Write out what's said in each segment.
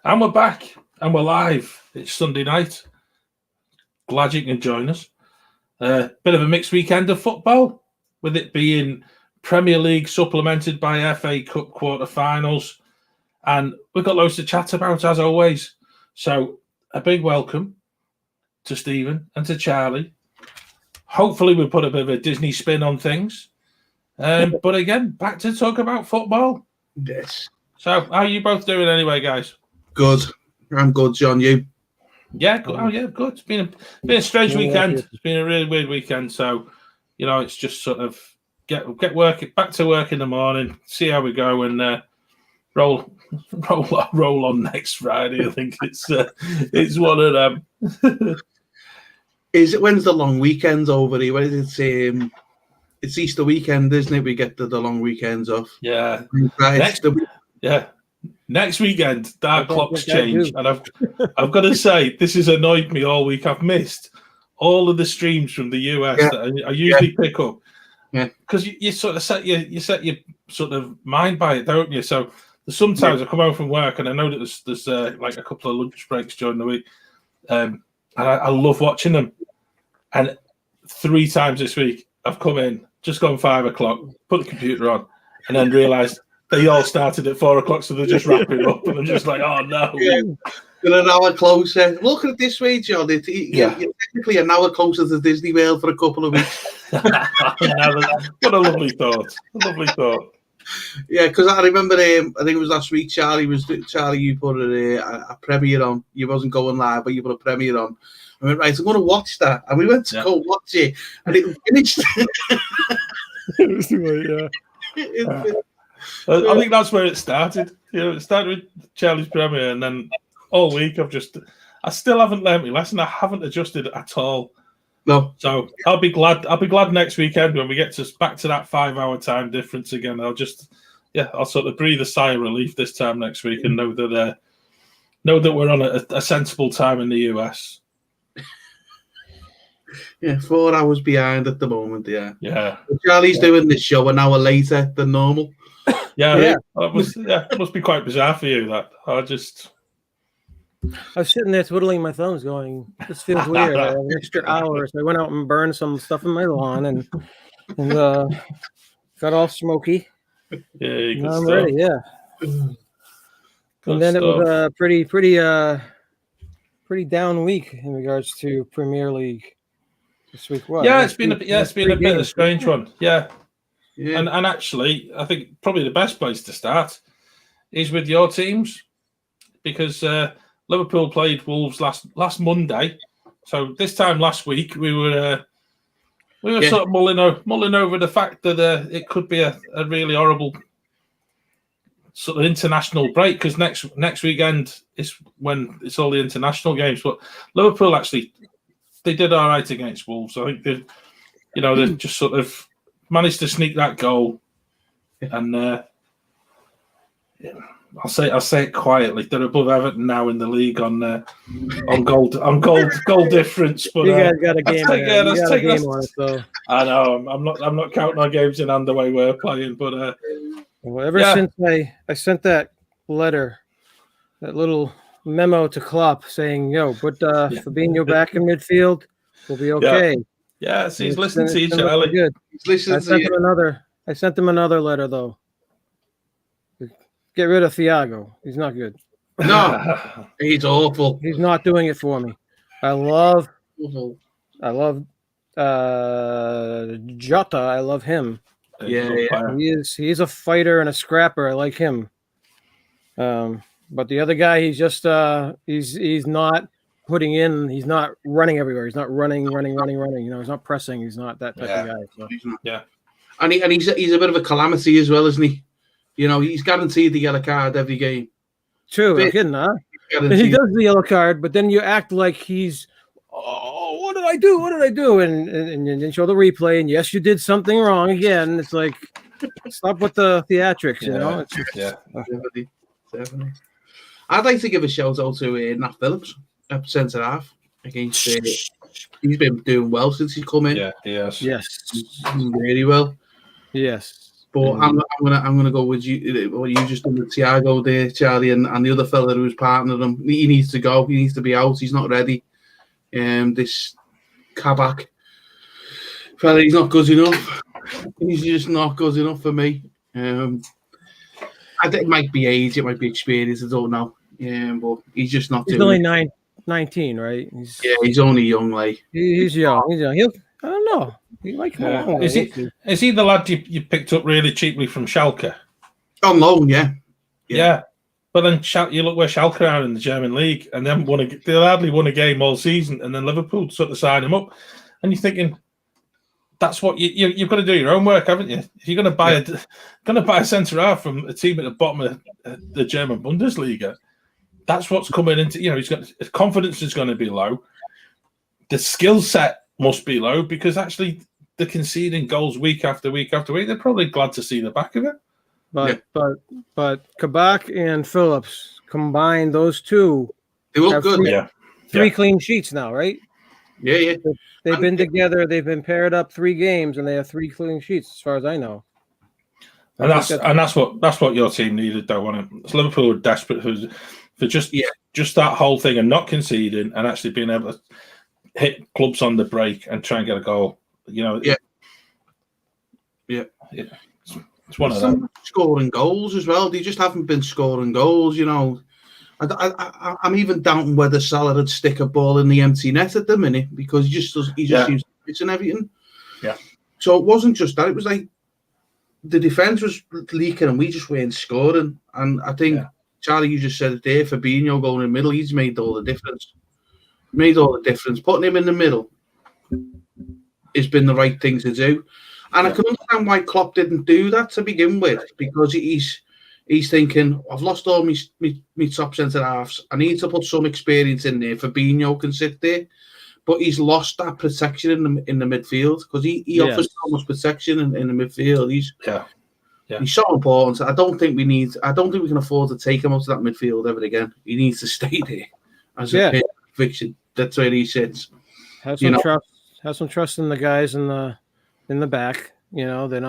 And we're back, and we're live. It's Sunday night. Glad you can join us. Bit of a mixed weekend of football, with it being Premier League supplemented by FA Cup quarter-finals. And we've got loads to chat about, as always. So, a big welcome to Stephen and to Charlie. Hopefully, we'll put a bit of a Disney spin on things. But again, back to talk about football. Yes. So, how are you both doing anyway, guys? Good. I'm good, John. You? Yeah, good. Oh, yeah, good. It's been a strange weekend. It's been a really weird weekend. So, it's just sort of get work back to work in the morning, see how we go, and roll on next Friday. I think it's one of them. When's the long weekend over here? It's Easter weekend, isn't it? We get the long weekends off. Yeah. Yeah. Next weekend, that clocks change, and I've got to say, this has annoyed me all week. I've missed all of the streams from the US that I usually pick up. Yeah, because you sort of set your sort of mind by it, don't you? So sometimes I come home from work and I know that there's like a couple of lunch breaks during the week, and I love watching them. And 3 times this week, I've come in, just gone 5 o'clock, put the computer on, and then realised they all started at 4 o'clock, so they're just wrapping up, and I'm just like, oh no. Yeah. You're an hour closer. Look at it this way, John. You're technically an hour closer to Disney World for a couple of weeks. What a lovely thought. Yeah, because I remember, I think it was last week, Charlie, you put a premiere on. You wasn't going live, but you put a premiere on. I went, right, I'm going to watch that. And we went to go watch it, and it finished. It was the way, I think that's where it started. It started with Charlie's premiere, and then all week I still haven't learned my lesson. I haven't adjusted at all. No. So I'll be glad next weekend when we get back to that 5-hour time difference again. I'll sort of breathe a sigh of relief this time next week and know that we're on a sensible time in the US. Yeah, 4 hours behind at the moment. Yeah. But Charlie's doing this show an hour later than normal. It must be quite bizarre for you. That I was sitting there twiddling my thumbs, going, "This feels weird." I have an extra hour, so I went out and burned some stuff in my lawn, and got all smoky. Yeah, now I'm ready. Yeah. And then it was a pretty down week in regards to Premier League this week. It's been a bit of a strange one. Yeah. And actually, I think probably the best place to start is with your teams, because Liverpool played Wolves last Monday. So this time last week, we were sort of mulling over the fact that it could be a really horrible sort of international break, because next weekend is when it's all the international games. But Liverpool actually, they did all right against Wolves. I think they just sort of managed to sneak that goal, and I'll say it quietly. They're above Everton now in the league on goal difference. But you guys got a game. On it, so. I know. I'm not counting our games in hand the way we're playing. But since I sent that letter, that little memo to Klopp saying, "Yo, put Fabinho back in midfield, we'll be okay." Yeah, so he's listening to you, Charlie. Good. I sent him another letter though. Get rid of Thiago. He's not good. No, he's awful. He's not doing it for me. I love Jota. I love him. Yeah. He's a fighter and a scrapper. I like him. But the other guy, he's just he's not putting in. He's not running everywhere. He's not running. He's not pressing. He's not that type of guy. So. Yeah. And he's a bit of a calamity as well, isn't he? He's guaranteed the yellow card every game. True, I'm kidding, huh? He does the yellow card, but then you act like he's, what did I do? And show the replay, and yes, you did something wrong again. It's like, stop with the theatrics, It's just, Definitely. I'd like to give a shout out to Nat Phillips, at centre half. Against, he's been doing well since he's come in. Yeah, he has. Yes. Really well. Yes. But I'm gonna go with you. What you just done with Thiago there, Charlie, and the other fella who was partnering him. He needs to go. He needs to be out. He's not ready. This Kabak fella, he's not good enough. He's just not good enough for me. I think it might be age, it might be experience. I don't know. But he's just not. He's only 19, right? He's only young, like he's young. He's young. I don't know. He might come along. Is he the lad you picked up really cheaply from Schalke? On loan, yeah. But then you look where Schalke are in the German league, and then they hardly won a game all season, and then Liverpool sort of sign him up, and you're thinking, that's what you've got to do your own work, haven't you? If you're going to buy a centre half from a team at the bottom of the German Bundesliga, that's what's coming into. He's got his confidence is going to be low. The skill set must be low because actually they're conceding goals week after week after week. They're probably glad to see the back of it. But Kabak and Phillips combined, those two, they look good. Three clean sheets now, right? Yeah. They've been together. They've been paired up 3 games, and they have 3 clean sheets, as far as I know. And that's what your team needed, though. Liverpool were desperate for just that whole thing and not conceding and actually being able to hit clubs on the break and try and get a goal. It's one of them. Scoring goals as well. They just haven't been scoring goals. I'm even doubting whether Salah would stick a ball in the empty net at the minute because he just seems to miss and everything. Yeah. So it wasn't just that. It was like the defense was leaking and we just weren't scoring. And I think Charlie, you just said it there. Fabinho going in the middle, he's made all the difference. Putting him in the middle has been the right thing to do. And I can understand why Klopp didn't do that to begin with, because he's thinking, I've lost all my top centre halves. I need to put some experience in there. Fabinho can sit there, but he's lost that protection in the midfield because he offers so much protection in the midfield. He's so important. I don't think we can afford to take him out of that midfield ever again. He needs to stay there as a fiction. That's where he sits. Have some trust in the guys in the back. They're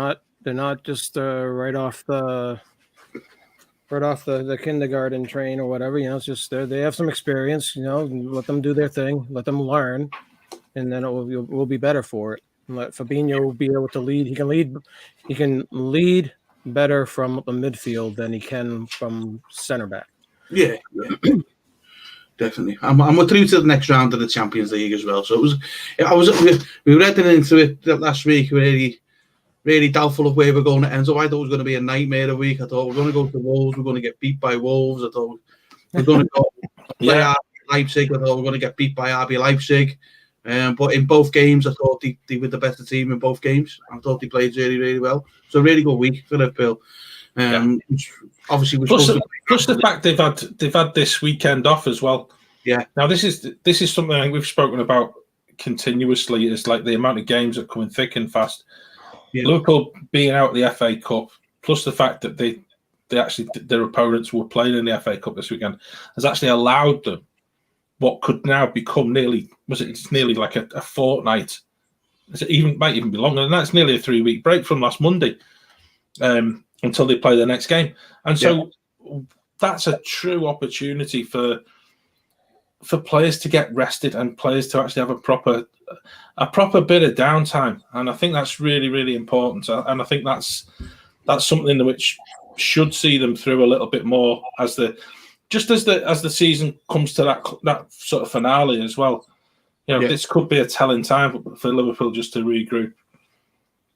not just right off the kindergarten train or whatever. It's just they have some experience. Let them do their thing, let them learn, and then we'll be better for it. And let Fabinho be able to lead. He can lead better from the midfield than he can from center back. Yeah. Definitely, and we're through to the next round of the Champions League as well. So we were heading into it last week, really doubtful of where we're going to end. So I thought it was going to be a nightmare of a week. I thought we're going to go to Wolves. We're going to get beat by Wolves. I thought we're going to go play RB Leipzig. I thought we're going to get beat by RB Leipzig. But in both games, I thought they were the better team in both games. I thought they played really, really well. So a really good week for Liverpool. Which obviously was plus the fact they've had this weekend off as well. Yeah. Now this is something I think we've spoken about continuously. Is like the amount of games that are coming thick and fast. Yeah. Liverpool being out of the FA Cup, plus the fact that they actually their opponents were playing in the FA Cup this weekend, has actually allowed them what could now become nearly like a fortnight. Might even be longer than that. It's nearly a 3-week break from last Monday. Until they play the next game. And so that's a true opportunity for players to get rested and players to actually have a proper bit of downtime. And I think that's really, really important. And I think that's something which should see them through a little bit more as the season comes to that sort of finale as well. This could be a telling time for Liverpool just to regroup.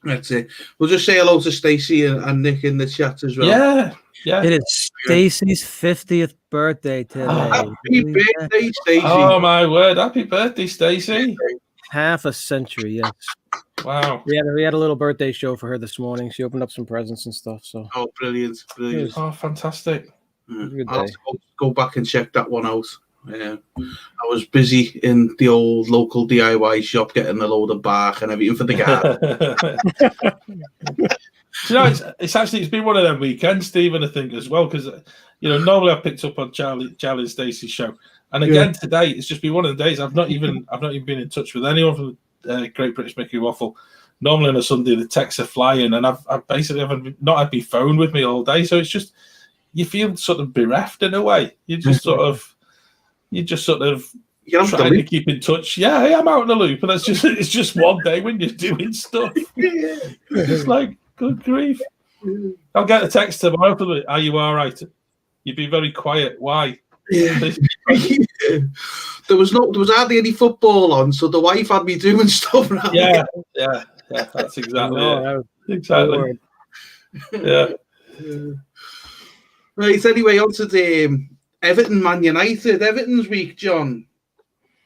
That's it. We'll just say hello to Stacey and Nick in the chat as well. Yeah. It is Stacey's 50th birthday today. Happy birthday, Stacey. Oh, my word. Happy birthday, Stacey. Half a century, yes. Wow. We had a little birthday show for her this morning. She opened up some presents and stuff. So. Oh, brilliant. Oh, fantastic. I'll have to go back and check that one out. I was busy in the old local DIY shop getting a load of bark and everything for the garden. It's been one of them weekends, Stephen, I think, as well, because normally I picked up on Charlie and Stacey's show, and again today it's just been one of the days I've not even been in touch with anyone from Great British Mickey Waffle, normally on a Sunday the texts are flying, and I've basically not had my phone with me all day, so it's just you feel sort of bereft in a way. You just sort of trying to keep in touch. Yeah, I'm out in the loop, and it's just one day when you're doing stuff. It's just like, good grief. I'll get a text tomorrow. Are you all right? You'd be very quiet. Why? Yeah. There was hardly any football on, so the wife had me doing stuff. Yeah. That's exactly it. Exactly. Yeah. Right. Anyway, on to the Everton Man United. Everton's week, John.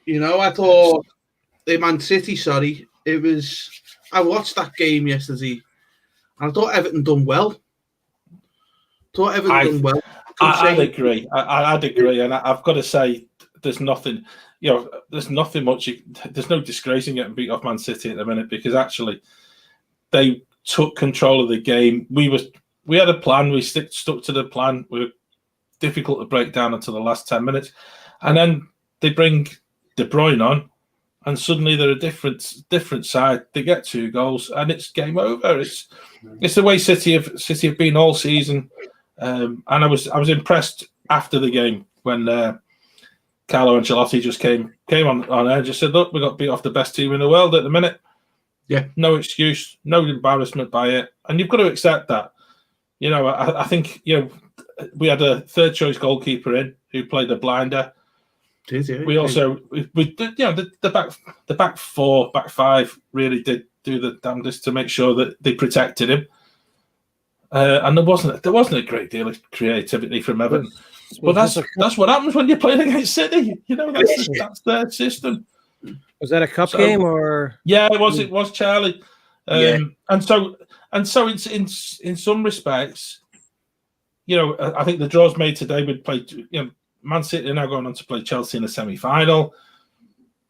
You know, I thought Man City. Sorry, it was. I watched that game yesterday, and I thought Everton done well. I'd agree. I'd agree, and I've got to say, there's nothing. There's nothing much. There's no disgrace in getting beat off Man City at the minute, because actually they took control of the game. We had a plan. We stuck to the plan. We were difficult to break down until the last 10 minutes, and then they bring De Bruyne on, and suddenly they're a different side. They get 2 goals, and it's game over. It's the way City have been all season, and I was impressed after the game when Carlo Ancelotti just came on air and just said, "Look, we got beat off the best team in the world at the minute. Yeah, no excuse, no embarrassment by it, and you've got to accept that." I think we had a third choice goalkeeper in who played a blinder. We also did, the back four, back five really did do the damnedest to make sure that they protected him. And there wasn't a great deal of creativity from Everton. But that's what happens when you're playing against City. That's their system. Was that a cup game or? Yeah, it was Charlie. And so in some respects, I think the draws made today would play. Man City are now going on to play Chelsea in the semi-final.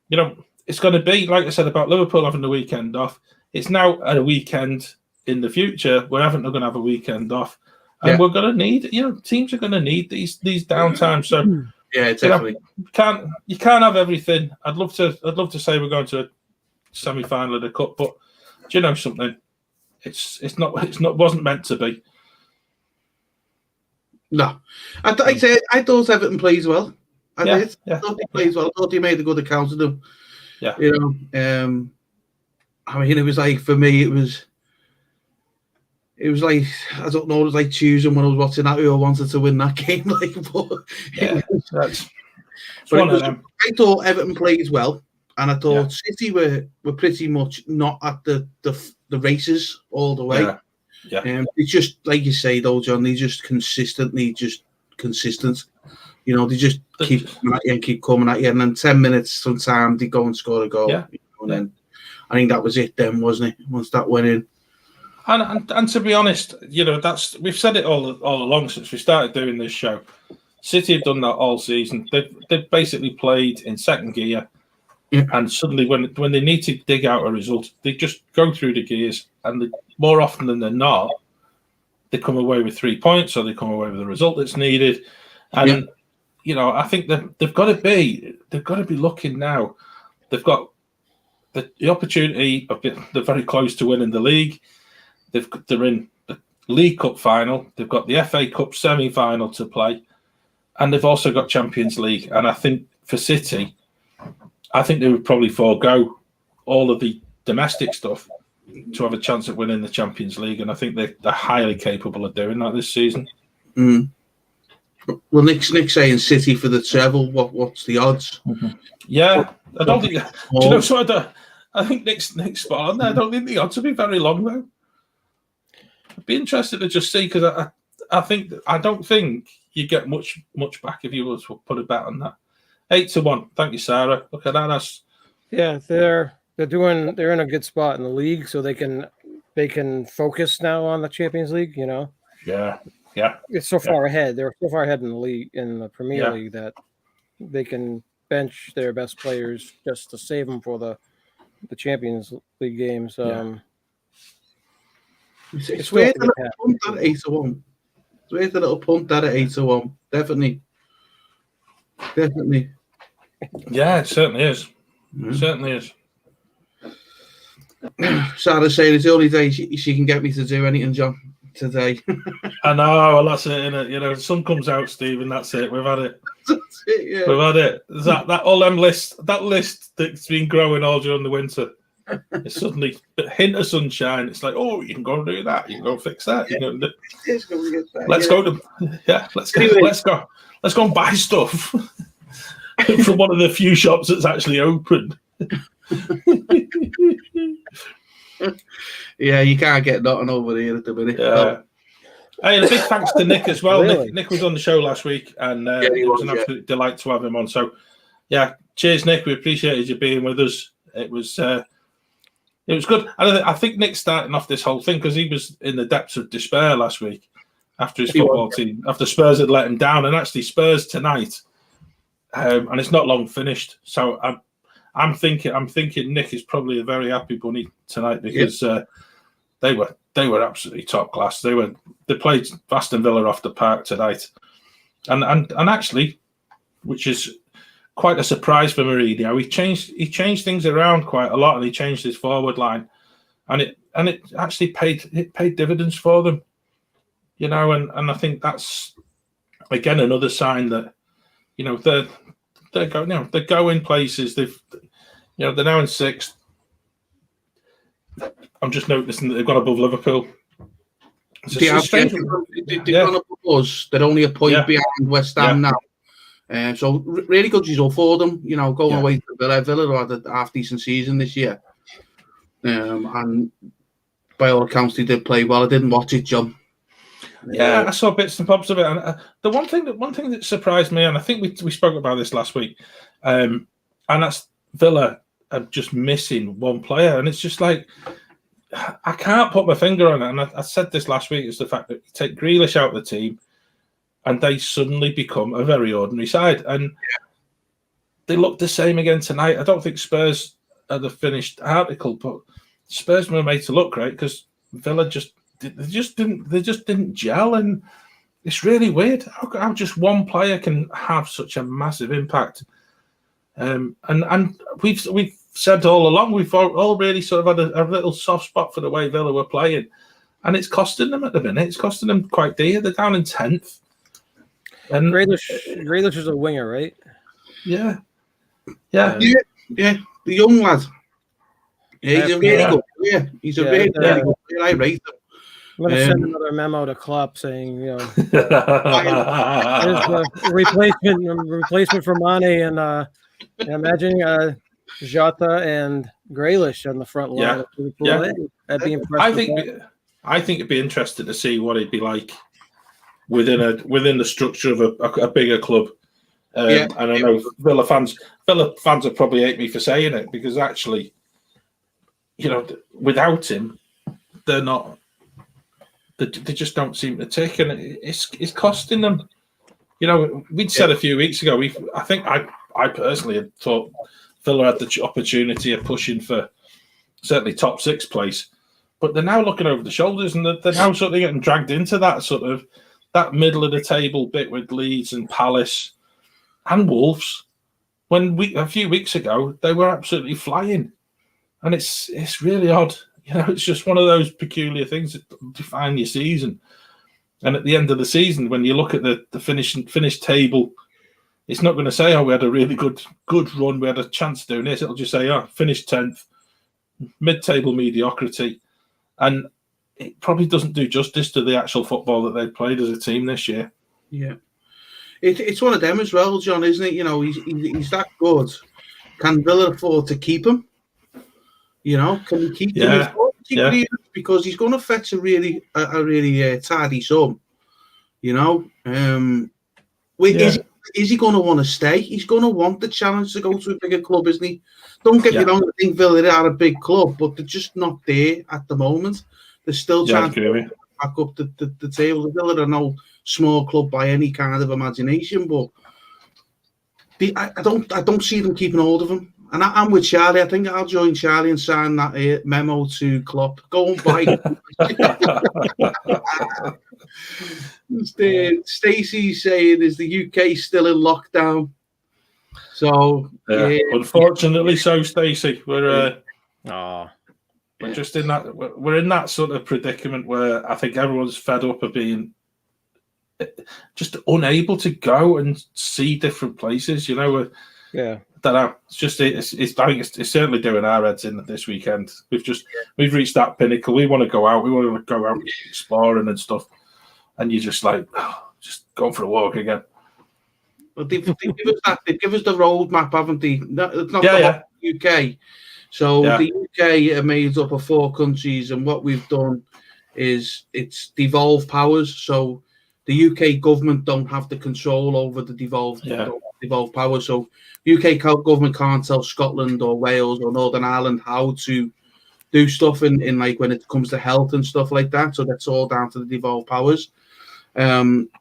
It's going to be, like I said about Liverpool having the weekend off, it's now a weekend in the future where Everton are going to have a weekend off. And we're going to need, teams are going to need these downtimes. So yeah, definitely. You can't have everything. I'd love to say we're going to a semi-final of the cup, but do you know something? It wasn't meant to be. No, I thought Everton plays well. I did. I thought he plays well. I thought he made a good account of them. Yeah. I mean, it was like, for me, it was like, I don't know, it was like choosing when I was watching that who I wanted to win that game. I thought Everton plays well, and I thought City were pretty much not at the races all the way. Yeah. It's just like you say, though, John. They just consistent. They just keep coming at you and keep coming at you, and then 10 minutes sometimes they go and score a goal. Yeah. And then I think that was it. Then, wasn't it? Once that went in. And to be honest, we've said it all along since we started doing this show. City have done that all season. They've basically played in second gear, and suddenly when they need to dig out a result, they just go through the gears, and more often than not, they come away with 3 points, or they come away with a result that's needed. And I think that they've got to be looking now. They've got the opportunity they're very close to winning the league. They're in the League Cup final. They've got the FA Cup semi-final to play, and they've also got Champions League. And I think for City, they would probably forego all of the domestic stuff to have a chance at winning the Champions League. And I think they're highly capable of doing that this season. Mm. Well, Nick's saying City for the treble. What's the odds? Mm-hmm. Yeah, I don't think. Do you know? So I think Nick's spot on there. I don't think the odds will be very long though. I'd be interested to just see, because I don't think you get much back if you were to put a bet on that. 8-1. Thank you, Sarah. Look at that. They're in a good spot in the league, so they can focus now on the Champions League. Yeah. It's so far ahead. They're so far ahead in the league, in the Premier League, that they can bench their best players just to save them for the Champions League games. It's worth a little punt at 8-1. It's worth a little punt at 8-1. Definitely. Yeah, it certainly is. It certainly is. Sarah's saying it's the only day she can get me to do anything, John, today. I know, well, that's it, innit? You know, the sun comes out, Stephen, that's it. We've had it. That's it, yeah. We've had it. That all them that list that's been growing all during the winter. It's suddenly a hint of sunshine. It's like, oh, you can go and do that. You can go fix that. You can go. Let's go and buy stuff from one of the few shops that's actually open. Yeah, you can't get nothing over here at the minute. Yeah. Hey, and a big thanks to Nick as well. Really? Nick was on the show last week, and it was an absolute delight to have him on. So, yeah, cheers, Nick. We appreciated you being with us. It was good. I think Nick's starting off this whole thing because he was in the depths of despair last week after his football team, after Spurs had let him down, and actually Spurs tonight, and it's not long finished. So I'm thinking Nick is probably a very happy bunny tonight because they were absolutely top class. They played Aston Villa off the park tonight, and actually, which is quite a surprise for Mourinho. He changed things around quite a lot, and he changed his forward line, and it actually paid dividends for them, you know. And I think that's again another sign that they're going places. They're now in sixth. I'm just noticing that they've got above Liverpool. They've gone up above us. They're only a point behind West Ham now. So really good result for them, going away to Villa. Villa had a half-decent season this year. And by all accounts, they did play well. I didn't watch it, John. Yeah, I saw bits and bobs of it. And the one thing that surprised me, and I think we spoke about this last week, and that's Villa are just missing one player. And it's just like, I can't put my finger on it. And I said this last week, is the fact that you take Grealish out of the team, and they suddenly become a very ordinary side. And they look the same again tonight. I don't think Spurs are the finished article, but Spurs were made to look great because Villa just didn't gel. And it's really weird how just one player can have such a massive impact. And we've said all along, we've all really sort of had a little soft spot for the way Villa were playing. And it's costing them at the minute. It's costing them quite dear. They're down in 10th. And Grealish is a winger, right? Yeah. The young lad. Yeah, he's a really good player. He's a really good player. I rate him. I'm going to send another memo to Klopp saying, there's a replacement for Mane, and imagine Jota and Grealish on the front line. That'd be impressive. I think it'd be interesting to see what it'd be like within the structure of a bigger club. And I know Villa fans would probably hate me for saying it because actually, without him, they're not. They just don't seem to tick, and it's costing them. We'd said a few weeks ago. I personally had thought Villa had the opportunity of pushing for certainly top 6 place, but they're now looking over the shoulders, and they're now sort of getting dragged into that middle of the table bit with Leeds and Palace and Wolves. When a few weeks ago they were absolutely flying, and it's really odd. It's just one of those peculiar things that define your season. And at the end of the season, when you look at the finished table, it's not going to say, we had a really good run, we had a chance of doing this. It'll just say, finished 10th, mid-table mediocrity. And it probably doesn't do justice to the actual football that they've played as a team this year. Yeah. It's one of them as well, John, isn't it? He's that good. Can Villa afford to keep him? Can we keep him? Because he's going to fetch a really tidy sum. Is he going to want to stay? He's going to want the challenge to go to a bigger club, isn't he? Don't get me wrong. I think Villa are a big club, but they're just not there at the moment. They're still trying to back up the table. Villa are no small club by any kind of imagination, but I don't see them keeping hold of him. And I'm with Charlie. I think I'll join Charlie and sign that memo to Klopp. Go and buy it. Stacey's saying, is the UK still in lockdown? So, unfortunately so, Stacey. We're We're just in that. We're in that sort of predicament where I think everyone's fed up of being just unable to go and see different places. You know, yeah. I don't know. It's just it's I think it's certainly doing our heads in this weekend. We've reached that pinnacle. We want to go out. We want to go out exploring and stuff. And you're just like, just going for a walk again. But they give us that. They give us the roadmap, haven't they? It's not the UK. So the UK are made up of 4 countries, and what we've done is it's devolved powers. So the UK government don't have the control over the devolved powers. So UK government can't tell Scotland or Wales or Northern Ireland how to do stuff in like when it comes to health and stuff like that. So that's all down to the devolved powers.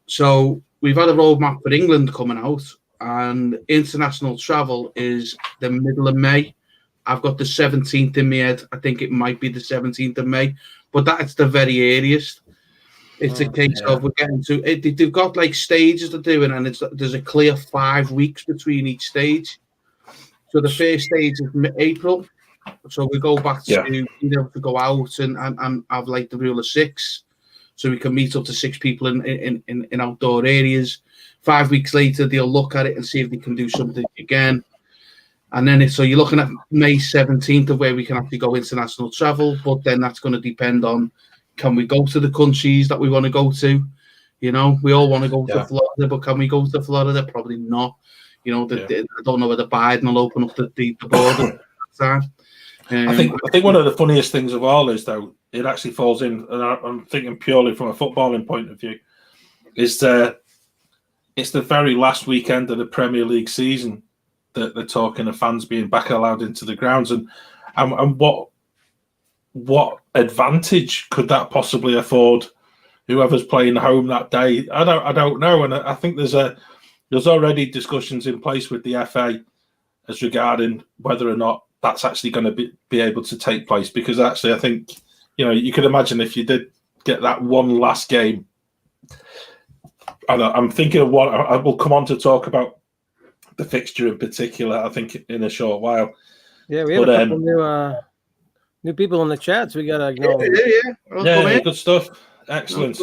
So we've had a roadmap for England coming out, and international travel is the middle of May. I've got the 17th in my head. I think it might be the 17th of May, but that's the very earliest. It's a case of we're getting to it. They've got like stages to do it, and there's a clear 5 weeks between each stage. So the first stage is April. So we go back to being able to go out and have like the rule of 6. So we can meet up to 6 people in outdoor areas. 5 weeks later, they'll look at it and see if they can do something again. And then so you're looking at May 17th of where we can actually go international travel. But then that's going to depend on, can we go to the countries that we want to go to? You know, we all want to go to Florida, but can we go to Florida? Probably not. You know, I don't know whether Biden will open up the border. I think one of the funniest things of all is, though, it actually falls in, and I'm thinking purely from a footballing point of view, is it's the very last weekend of the Premier League season that they're talking of fans being back allowed into the grounds, and what advantage could that possibly afford whoever's playing home that day? I don't know, and I think there's already discussions in place with the FA as regarding whether or not that's actually going to be able to take place, because actually I think, you know, you could imagine if you did get that one last game, and I'm thinking of what I will come on to talk about the fixture in particular, I think, in a short while. Yeah, we have a couple new people in the chat, so we got to acknowledge. Yeah, good stuff. Excellent.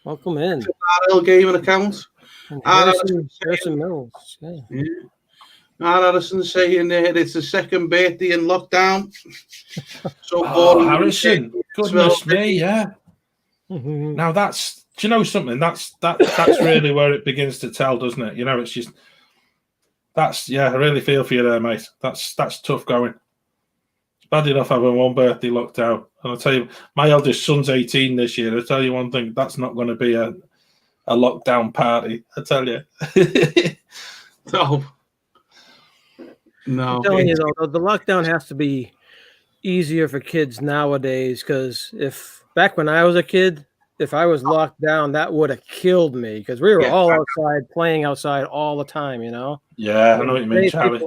Welcome in. RL Gaming account. Harrison Mills. Yeah. Harrison saying it's the second birthday in lockdown. So Harrison, goodness me, yeah. Now do you know something? That's really where it begins to tell, doesn't it? You know, it's just I really feel for you there, mate. That's tough going. It's bad enough having one birthday locked out. And I'll tell you, my eldest son's 18 this year. I'll tell you one thing, that's not going to be a lockdown party, I tell you. No. I'm telling you, though, the lockdown has to be easier for kids nowadays, because back when I was a kid, if I was locked down, that would have killed me, because we were all outside, playing outside all the time, you know? Yeah, I know what you mean, Charlie.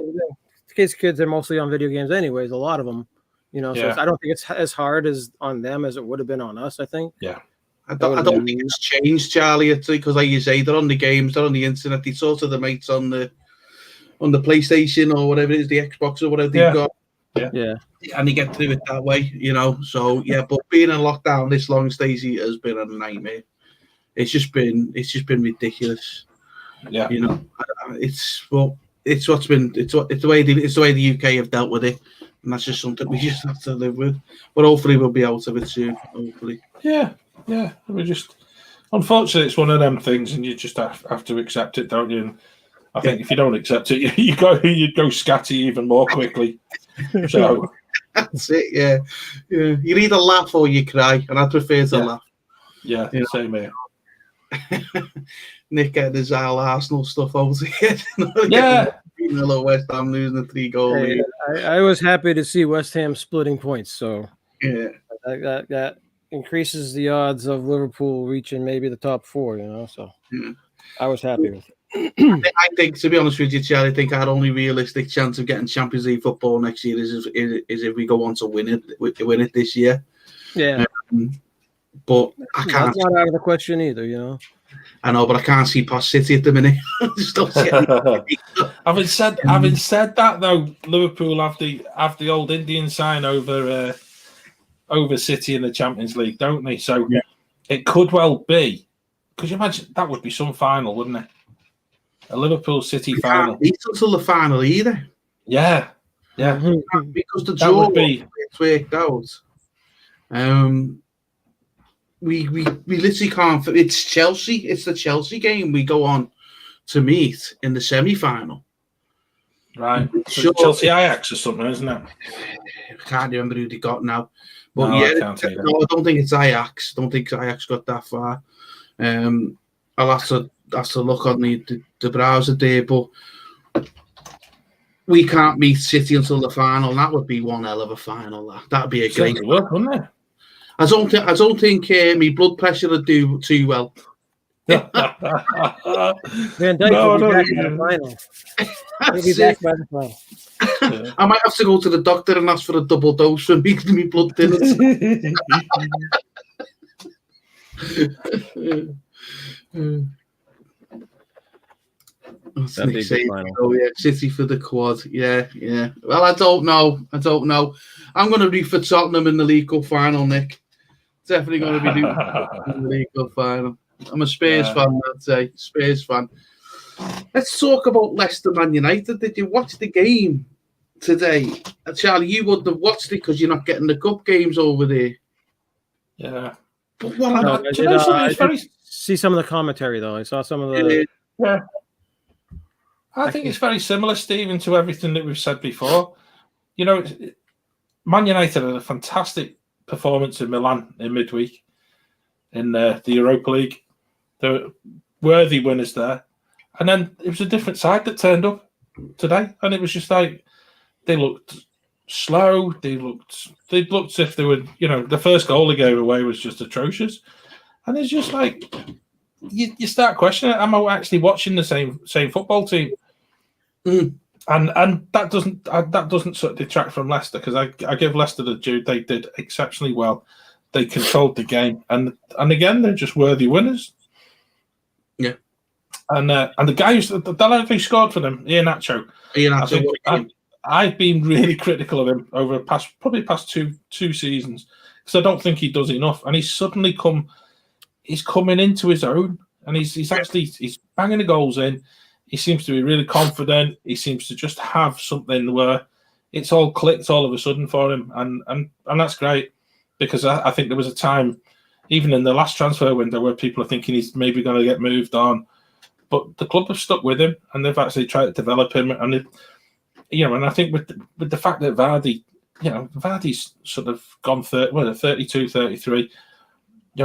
Kids are mostly on video games anyways, a lot of them, you know, so I don't think it's as hard on them as it would have been on us, I think. Yeah. I don't think it's changed, Charlie, because like you say, they're on the games, they're on the internet, they sort of the mates on the PlayStation or whatever it is, the Xbox or whatever they've got. Yeah. And they get through it that way, you know. So but being in lockdown this long, Stacey, has been a nightmare. It's just been ridiculous. Yeah. You know, it's the way the UK have dealt with it, and that's just something we just have to live with. But hopefully we'll be out of it soon. Hopefully. Yeah. Unfortunately, it's one of them things, and you just have to accept it, don't you? And I think if you don't accept it, you go scatty even more quickly. So that's it. Yeah. You either laugh or you cry, and I prefer to laugh. Yeah, same here. Nick getting his Arsenal stuff over here. Yeah. West Ham losing the 3-goal lead. I was happy to see West Ham splitting points, so that increases the odds of Liverpool reaching maybe the top 4, you know. So I was happy with it. I think, to be honest with you, Charlie, I think our only realistic chance of getting Champions League football next year is if we go on to win it this year. Yeah. But I can't. That's not out of the question either, you know. I know, but I can't see past City at the minute. Just don't see having said that, though, Liverpool have the old Indian sign over City in the Champions League, don't they? So it could well be. Could you imagine that would be some final, wouldn't it? A Liverpool City final. Can't beat until the final either. Yeah. Because the draw it's worked out. We literally can't. It's Chelsea. It's the Chelsea game we go on to meet in the semi-final. Right. So Chelsea Ajax or something, isn't it? I can't remember who they got now. But no, I don't think it's Ajax. I don't think Ajax got that far. I'll have to look on the browser there, but we can't meet City until the final. That would be one hell of a final. That'd be a great work, wouldn't it? I don't think my blood pressure would do too well. Van Dijk will be back in the final. He'll be back by the final. Yeah. I might have to go to the doctor and ask for a double dose for me blood thinners. That'd be a good final. Oh yeah, City for the quad. Yeah. Well, I don't know. I'm going to be for Tottenham in the League Cup final, Nick. Definitely going to be doing the League Cup final. I'm a Spurs fan, I'd say. Spurs fan. Let's talk about Leicester Man United. Did you watch the game today? Charlie, you wouldn't have watched it because you're not getting the cup games over there. Yeah. But I see some of the commentary, though. I saw some of the... Yeah. I think it's very similar, Stephen, to everything that we've said before. You know, Man United had a fantastic performance in Milan in midweek in the Europa League. There were worthy winners there. And then it was a different side that turned up today. And it was just like, they looked slow. They looked as if they were, the first goal they gave away was just atrocious. And it's just like, you start questioning, am I actually watching the same football team? Mm. And that doesn't sort of detract from Leicester, because I give Leicester the due. They did exceptionally well. They controlled the game, and again they're just worthy winners. Yeah, and the guy who scored for them, Iheanacho. I've been really critical of him over probably past two seasons, because I don't think he does enough, and he's suddenly he's coming into his own, and he's banging the goals in. He seems to be really confident. He seems to just have something where it's all clicked all of a sudden for him, and that's great, because I think there was a time, even in the last transfer window, where people are thinking he's maybe going to get moved on, but the club have stuck with him and they've actually tried to develop him. And and I think with the fact that Vardy's sort of gone 32, 33.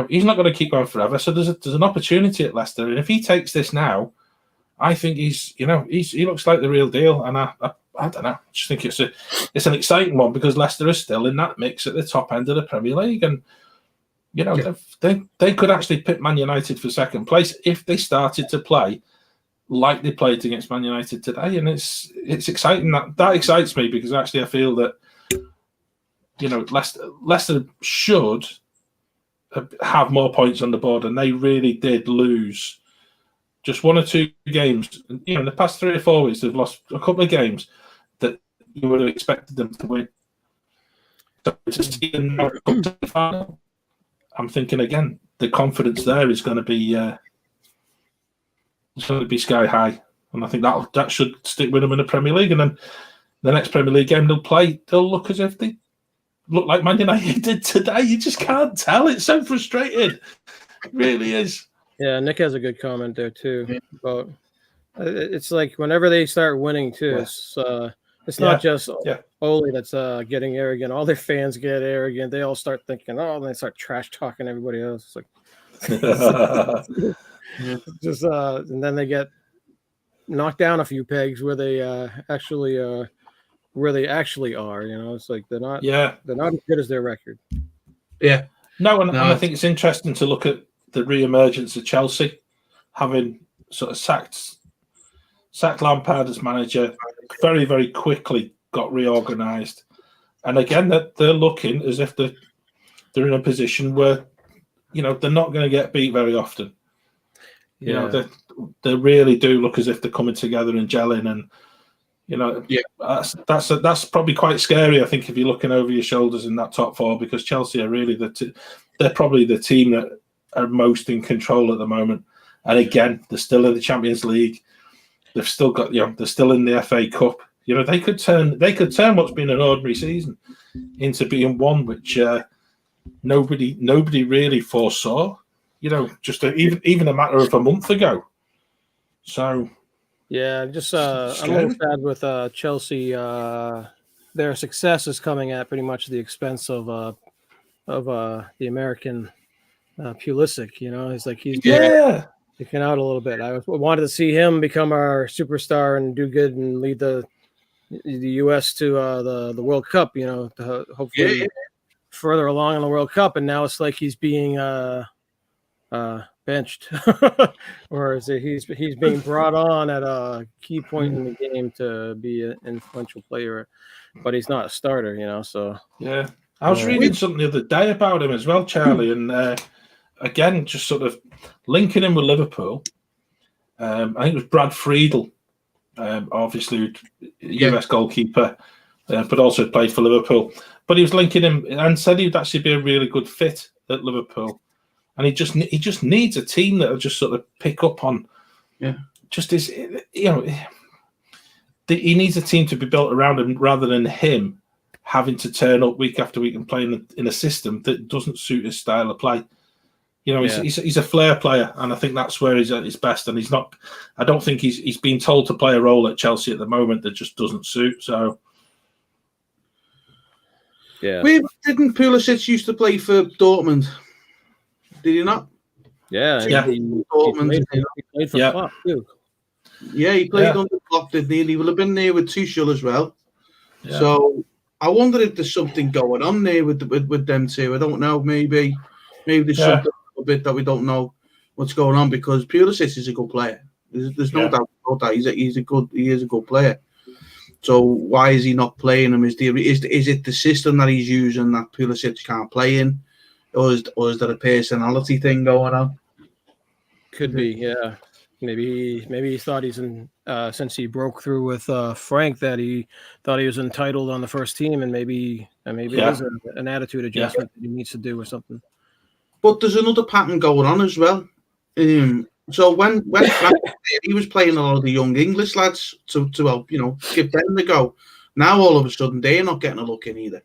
He's not going to keep going forever. So there's an opportunity at Leicester, and if he takes this now, I think he looks like the real deal, and I don't know. I just think it's an exciting one, because Leicester is still in that mix at the top end of the Premier League, and they could actually pick Man United for second place if they started to play like they played against Man United today, and it's exciting. That excites me, because actually I feel that Leicester should have more points on the board, and they really did lose just one or two games. In the past 3 or 4 weeks, they've lost a couple of games that you would have expected them to win. So to see them now come to the final, I'm thinking again, the confidence there is going to be sky high, and I think that should stick with them in the Premier League. And then the next Premier League game they'll look as if they look like Man United did today. You just can't tell. It's so frustrating. It really is. Yeah, Nick has a good comment there too. About it's like whenever they start winning too, it's not just Ole that's getting arrogant. All their fans get arrogant. They all start thinking, and they start trash talking everybody else. It's like and then they get knocked down a few pegs where they actually are. It's like they're not as good as their record. Yeah. No, and I think it's interesting to look at the re-emergence of Chelsea, having sort of sacked Lampard as manager, very, very quickly got reorganised. And again, they're looking as if they're in a position where, they're not going to get beat very often. You know, they really do look as if they're coming together and gelling, and you know, that's probably quite scary. I think if you're looking over your shoulders in that top four, because Chelsea are really they're probably the team that are most in control at the moment. And again, they're still in the Champions League. They've still got, they're still in the FA Cup. You know, they could turn what's been an ordinary season into being one which nobody really foresaw. You know, just even a matter of a month ago. So, yeah, I'm a little sad with Chelsea. Their success is coming at pretty much the expense of the American Pulisic. You know, he's sticking out a little bit. I wanted to see him become our superstar and do good and lead the U.S. to the World Cup. You know, to hopefully further along in the World Cup. And now it's like he's being benched, or is it he's being brought on at a key point in the game to be an influential player, but he's not a starter. You know, so yeah. I was reading something the other day about him as well, Charlie, and again, just sort of linking him with Liverpool. I think it was Brad Friedel, obviously US goalkeeper, but also played for Liverpool. But he was linking him and said he'd actually be a really good fit at Liverpool, and he just needs a team that will just sort of pick up on, just his, he needs a team to be built around him rather than him having to turn up week after week and play in a system that doesn't suit his style of play. You know, he's a flair player, and I think that's where he's at his best. And he's not. I don't think he's been told to play a role at Chelsea at the moment that just doesn't suit. So, yeah. Didn't Pulisic used to play for Dortmund? Did he not? Yeah, Dortmund. He played for Klopp too. Yeah, he played under Klopp, didn't he? And he will have been there with Tuchel as well. Yeah. So I wonder if there's something going on there with them two. I don't know. Maybe there's something a bit that we don't know what's going on, because Pulisic is a good player. There's no doubt about that. He is a good player. So why is he not playing him? Is it the system that he's using that Pulisic can't play in, or is there a personality thing going on? Could be, yeah. Maybe he thought he's in since he broke through with Frank, that he thought he was entitled on the first team, and maybe it is an attitude adjustment that he needs to do or something. But there's another pattern going on as well. So when Frank, he was playing a lot of the young English lads to help, give them the go. Now all of a sudden they're not getting a look in either.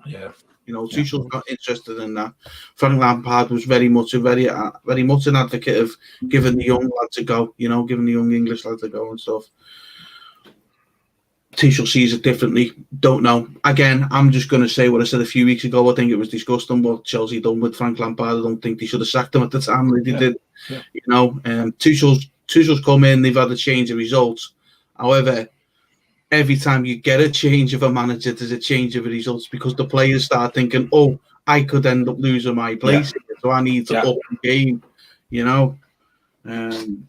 Yeah. Tuchel's not interested in that. Frank Lampard was very much an advocate of giving the young lads a go, giving the young English lads a go and stuff. Tuchel sees it differently. Don't know. Again, I'm just going to say what I said a few weeks ago. I think it was disgusting what Chelsea done with Frank Lampard. I don't think they should have sacked him at the time they did. Yeah. Tuchel's come in. They've had a change of results. However, every time you get a change of a manager, there's a change of results, because the players start thinking, "Oh, I could end up losing my place, so I need to up the game."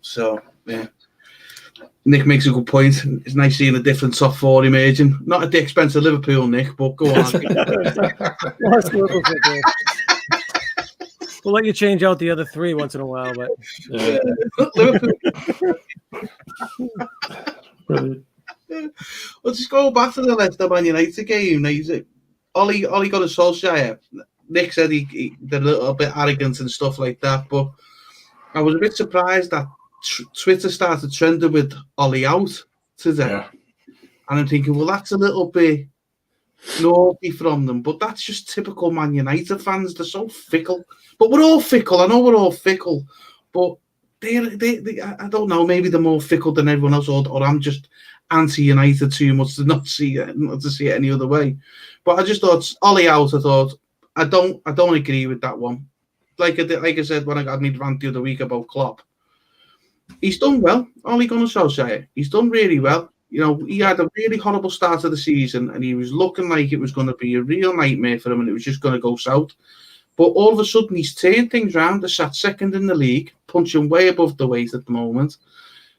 So yeah. Nick makes a good point. It's nice seeing a different top four emerging. Not at the expense of Liverpool, Nick, but go on. We'll let you change out the other three once in a while, but Liverpool. Well, just go back to the Leicester Man United game. Ollie got a Solskjaer. Nick said he did a little bit arrogant and stuff like that, but I was a bit surprised that Twitter started trending with Ollie out today. Yeah. And I'm thinking, well, that's a little bit naughty from them, but that's just typical Man United fans. They're so fickle. But we're all fickle. I know we're all fickle, but they I don't know, maybe they're more fickle than everyone else, or I'm just anti-United too much to not to see it any other way. But I just thought Ollie out. I don't agree with that one. Like I said when I got me rant the other week about Klopp. He's done well. Ole Gunnar Solskjaer. He's done really well. He had a really horrible start of the season, and he was looking like it was going to be a real nightmare for him, and it was just going to go south. But all of a sudden, he's turned things around. They're sat second in the league, punching way above the weight at the moment.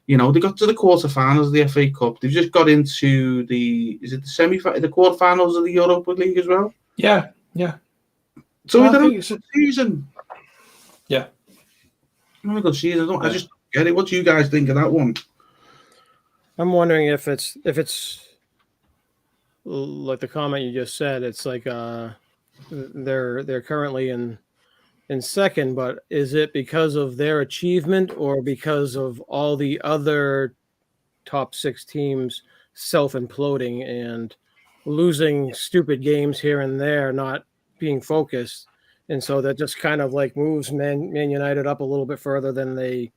They got to the quarterfinals of the FA Cup. They've just got into the quarterfinals of the Europa League as well. Yeah. So I think it's a season. Yeah. Not a good season. I just Gary, what do you guys think of that one? I'm wondering if it's like the comment you just said. It's like they're currently in second, but is it because of their achievement or because of all the other top 6 teams self-imploding and losing stupid games here and there, not being focused? And so that just kind of like moves Man United up a little bit further than they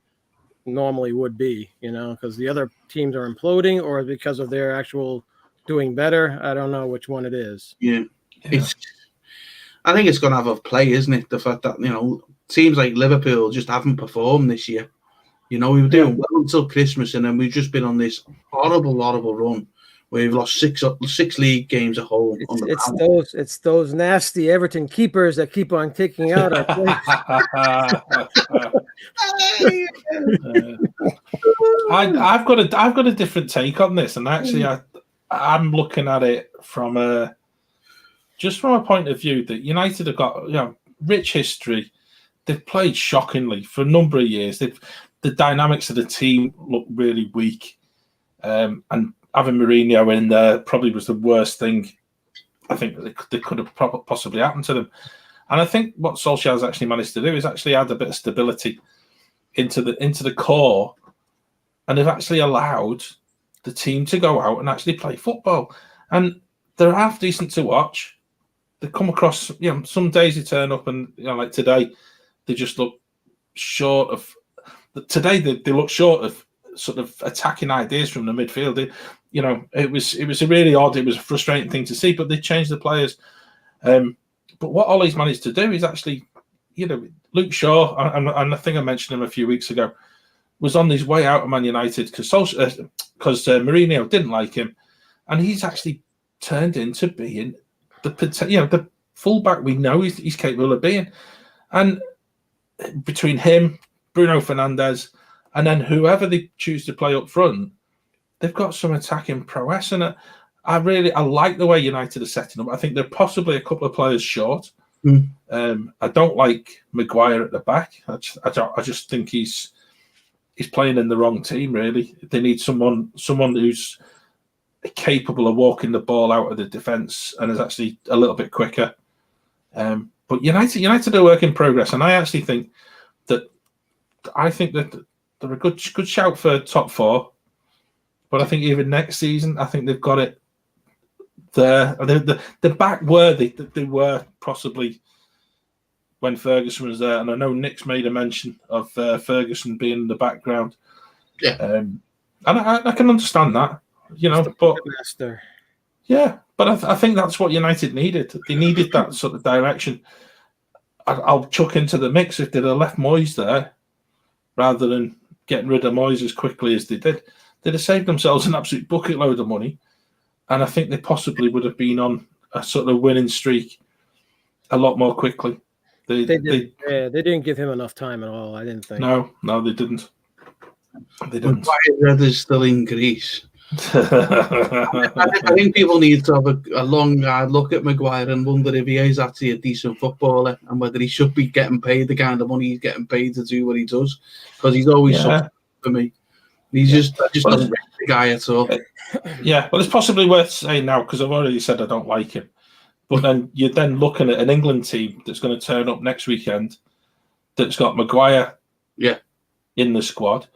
normally would be, because the other teams are imploding, or because of their actual doing better. I don't know which one it is. Yeah. I think it's going to have a play, isn't it? The fact that, teams like Liverpool just haven't performed this year. We were doing well until Christmas, and then we've just been on this horrible run where we've lost six league games at home. It's those nasty Everton keepers that keep on taking out our players. I've got a different take on this, and actually, I'm looking at it from a point of view that United have got rich history. They've played shockingly for a number of years. The dynamics of the team look really weak, and having Mourinho in there probably was the worst thing I think that could have possibly happened to them. And I think what Solskjaer has actually managed to do is actually add a bit of stability into the core, and they've actually allowed the team to go out and actually play football. And they're half decent to watch. They come across, some days they turn up and like today, they just look short of. Today they look short of sort of attacking ideas from the midfield. It was a really odd, it was a frustrating thing to see, but they changed the players. But what Ollie's managed to do is actually, Luke Shaw, and I think I mentioned him a few weeks ago, was on his way out of Man United because Mourinho didn't like him, and he's actually turned into being the fullback we know he's capable of being. And between him, Bruno Fernandes, and then whoever they choose to play up front, they've got some attacking prowess. And I like the way United are setting up. I think they're possibly a couple of players short. I don't like Maguire at the back. I just think he's playing in the wrong team, really. They need someone who's capable of walking the ball out of the defence and is actually a little bit quicker. But United are a work in progress, and I actually think that they're a good shout for top 4. But I think even next season, I think they've got it there. They're back where they were possibly when Ferguson was there. And I know Nick's made a mention of Ferguson being in the background. Yeah. And I can understand that, but yeah, but I think that's what United needed. They needed that sort of direction. I'll chuck into the mix if they'd have left Moyes there rather than getting rid of Moyes as quickly as they did. They'd have saved themselves an absolute bucket load of money, and I think they possibly would have been on a sort of winning streak a lot more quickly. They didn't give him enough time at all, I didn't think. No, they didn't. They didn't. Maguire brothers still in Greece. I think people need to have a long hard look at Maguire and wonder if he is actually a decent footballer and whether he should be getting paid the kind of money he's getting paid to do what he does, because he's always something for me. He's just not the guy at all. Yeah, well, it's possibly worth saying now because I've already said I don't like him. But then you're then looking at an England team that's going to turn up next weekend that's got Maguire in the squad.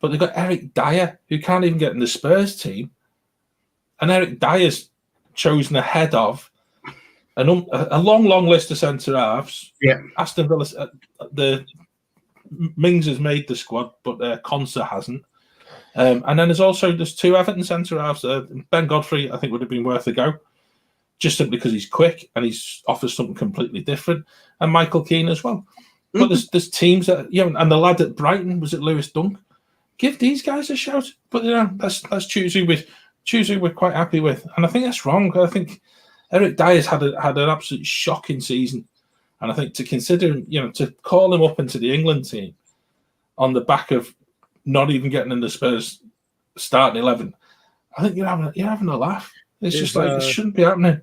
But they've got Eric Dyer, who can't even get in the Spurs team. And Eric Dyer's chosen ahead of a long list of centre-halves. Yeah. Aston Villa, the Mings has made the squad, but Konsa hasn't. And then there's 2 Everton centre-halves. Ben Godfrey, I think, would have been worth a go, just simply because he's quick and he offers something completely different. And Michael Keane as well. But there's teams that, and the lad at Brighton, was it Lewis Dunk? Give these guys a shout, but let's choose who we're quite happy with, and I think that's wrong. I think Eric Dyer's had an absolute shocking season, and I think to consider to call him up into the England team on the back of not even getting in the Spurs starting 11, I think you're having a laugh. It's just like it shouldn't be happening.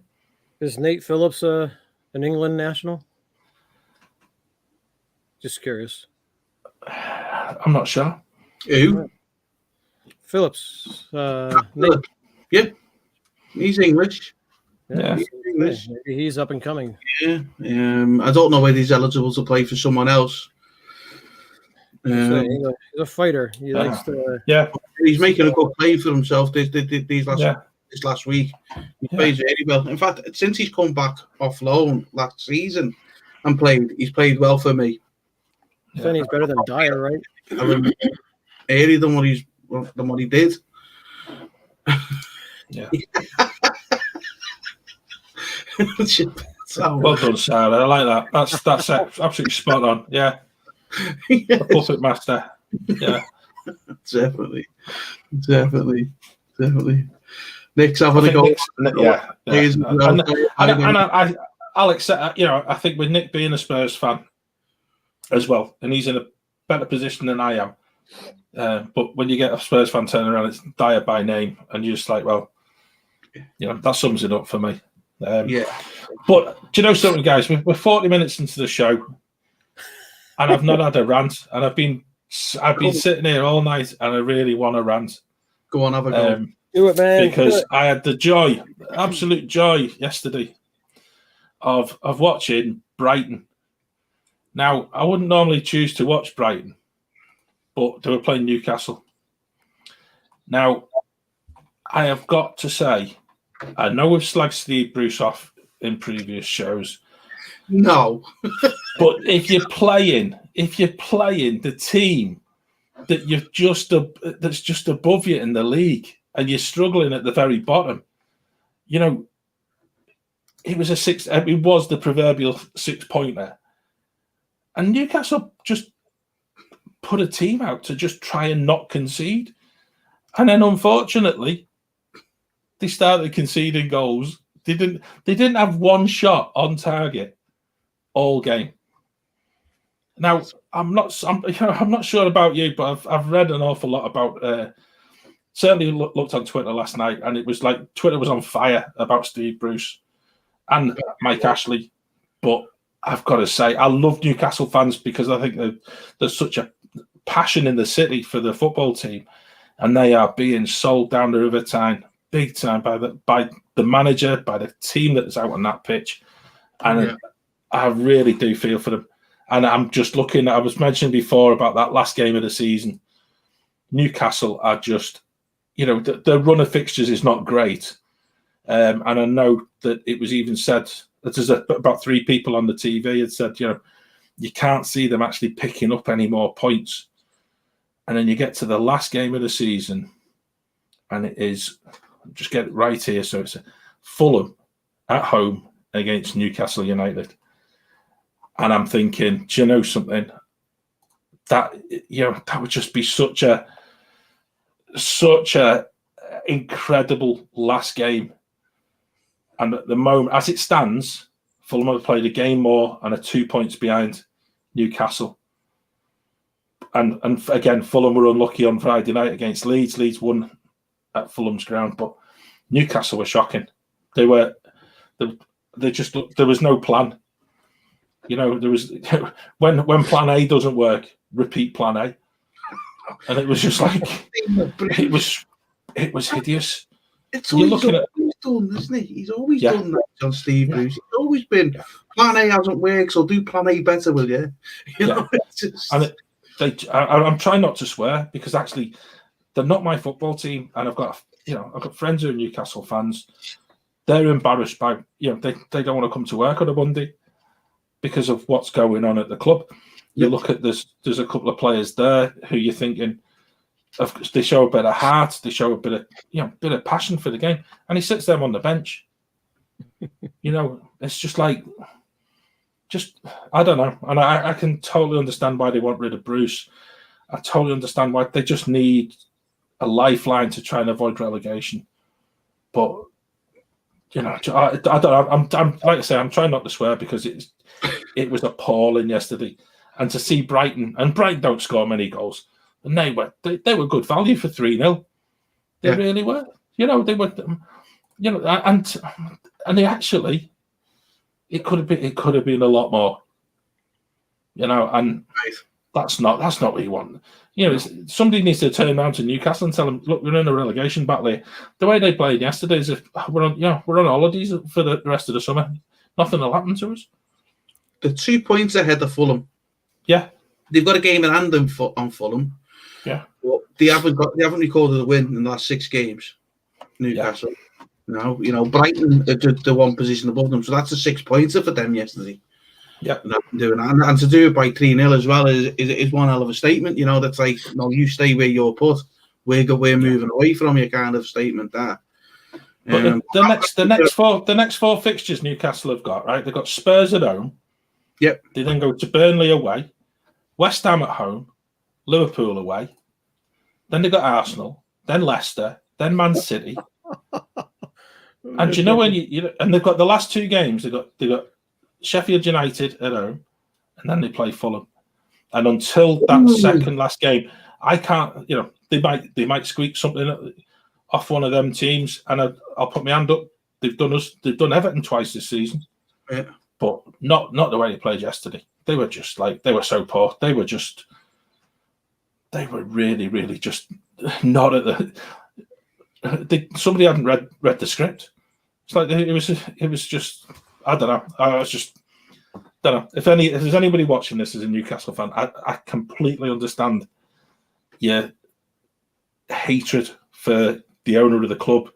Is Nate Phillips an England national? Just curious. I'm not sure. Who? Phillips. Philip. Yeah, he's English. Yeah. He's English. Maybe he's up and coming. Yeah. I don't know whether he's eligible to play for someone else. He's a fighter. He likes to. Yeah. He's making a good play for himself this last week. He plays very well. In fact, since he's come back off loan last season and played, he's played well for me. I think he's better than Dyer, right? I mean, earlier than what he did. Yeah. Well done, Sarah. I like that. That's absolutely spot on. Yeah. Yes. A puppet master. Yeah. Definitely. Nick's having a go. Yeah. Alex, I think with Nick being a Spurs fan as well, and he's in a better position than I am. But when you get a Spurs fan turning around, it's Dyer by name, and you're just like, well, that sums it up for me. But do you know something, guys? We're 40 minutes into the show, and I've not had a rant, and I've been sitting here all night, and I really want to rant. Go on, have a go. Do it, man. Because I had the absolute joy yesterday of watching Brighton. Now, I wouldn't normally choose to watch Brighton, but they were playing Newcastle. Now, I have got to say, I know we've slagged Steve Bruce off in previous shows. No. But if you're playing the team that that's just above you in the league and you're struggling at the very bottom, it was the proverbial 6-pointer. And Newcastle just put a team out to just try and not concede. And then unfortunately, they started conceding goals. They didn't have one shot on target all game. Now, I'm not sure about you, but I've read an awful lot about. Certainly looked on Twitter last night, and it was like Twitter was on fire about Steve Bruce and Mike Ashley. But I've got to say, I love Newcastle fans because I think there's such a passion in the city for the football team, and they are being sold down the River Tyne big time by the manager, by the team that's out on that pitch, and I really do feel for them. And I'm just looking. I was mentioning before about that last game of the season. Newcastle are just, the run of fixtures is not great, and I know that it was even said that there's about 3 people on the TV had said, you can't see them actually picking up any more points. And then you get to the last game of the season, and it is, just get it right here. So it's Fulham at home against Newcastle United. And I'm thinking, do you know something? That that would just be such a incredible last game. And at the moment, as it stands, Fulham have played a game more and are 2 points behind Newcastle. And again, Fulham were unlucky on Friday night against Leeds. Leeds won at Fulham's ground, but Newcastle were shocking. They just there was no plan. There was when plan A doesn't work, repeat plan A, and it was just like it was hideous. It's always done, isn't it? He's always done that, John Steve Bruce. He's always been plan A hasn't worked, so do plan A better, will you? It's just... And I'm trying not to swear because actually they're not my football team, and I've got friends who are Newcastle fans. They're embarrassed by they don't want to come to work on a Monday because of what's going on at the club. You look at there's a couple of players there who you're thinking they show a bit of heart, they show a bit of passion for the game, and he sits them on the bench. It's just like, I don't know, and I can totally understand why they want rid of Bruce. I totally understand why they just need a lifeline to try and avoid relegation. But I don't know. I'm like I say, I'm trying not to swear because it was appalling yesterday, and to see Brighton don't score many goals, and they were good value for 3-0. They really were. They were. And they actually, it could have been a lot more. And that's not what you want. You know, somebody needs to turn around to Newcastle and tell them, look, we're in a relegation battle here. The way they played yesterday is if we're on holidays for the rest of the summer. Nothing will happen to us. They're 2 points ahead of Fulham. Yeah. They've got a game in hand on Fulham. Yeah. But they haven't recorded a win in the last 6 games. Newcastle. Yeah. You know, Brighton are the one position above them. So that's a 6-pointer for them yesterday. Yeah, and to do it by 3-0 as well is one hell of a statement. You know, that's like, no, you stay where you're put. We're moving away from you, kind of statement. That. But the next four fixtures Newcastle have got, right? They've got Spurs at home. Yep. They then go to Burnley away, West Ham at home, Liverpool away. Then they've got Arsenal, then Leicester, then Man City. And do you know when and they've got the last 2 games. They've got Sheffield United at home, and then they play Fulham. And until that second last game, I can't. You know, they might squeak something off one of them teams, and I'll put my hand up. They've done Everton twice this season, but not the way they played yesterday. They were just they were so poor. They were really, really just not at the. Somebody hadn't read the script. It's like it was just. I don't know. I don't know. If there's anybody watching this as a Newcastle fan, I completely understand your hatred for the owner of the club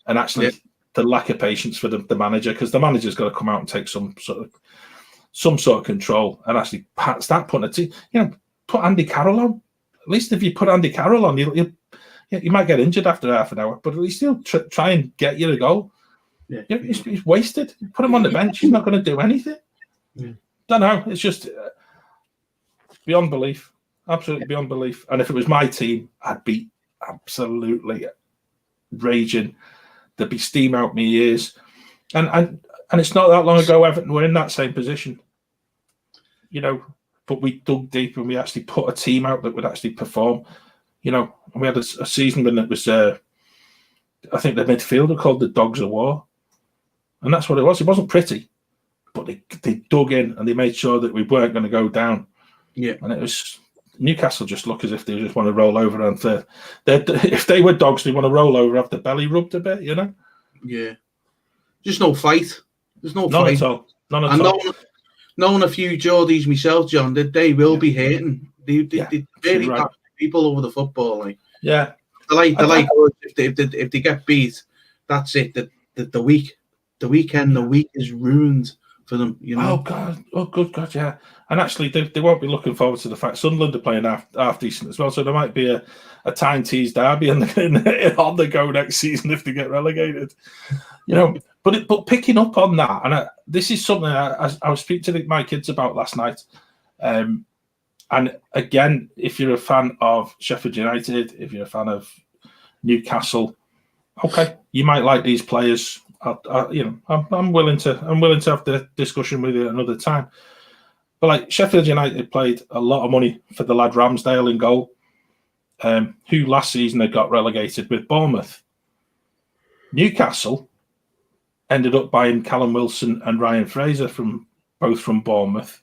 and actually the lack of patience for the manager, because the manager's got to come out and take some sort of control and actually start putting a team. You know, put Andy Carroll on. At least if you put Andy Carroll on, you might get injured after half an hour, but at least he'll try and get you a goal. Yeah, he's wasted. Put him on the bench. He's not going to do anything. Don't know. It's just beyond belief. Absolutely beyond belief. And if it was my team, I'd be absolutely raging. There'd be steam out my ears. And it's not that long ago Everton were in that same position. You know, but we dug deep and we actually put a team out that would actually perform. You know, and we had a season when it was, I think the midfielder called the Dogs of War. And that's what it was. It wasn't pretty, but they dug in and they made sure that we weren't going to go down. Yeah. And it was Newcastle just look as if they just want to roll over, and if they were dogs, they want to roll over, have the belly rubbed a bit, you know? Yeah. Just no fight. There's no None fight. At all. None at all. Knowing a few Geordies myself, John, they will be hating. They're very bad people over the football. Like. Yeah. They're like if they get beat, that's it. The week is ruined for them, you know. Oh God! Oh good God! Yeah, and actually, they won't be looking forward to the fact Sunderland are playing half decent as well. So there might be a time teased derby on the go next season if they get relegated. You know, but picking up on that, and this is something I was speaking to my kids about last night. And again, if you're a fan of Sheffield United, if you're a fan of Newcastle, okay, you might like these players. I'm willing to have the discussion with you another time. But like Sheffield United played a lot of money for the lad Ramsdale in goal, who last season had got relegated with Bournemouth. Newcastle ended up buying Callum Wilson and Ryan Fraser both from Bournemouth,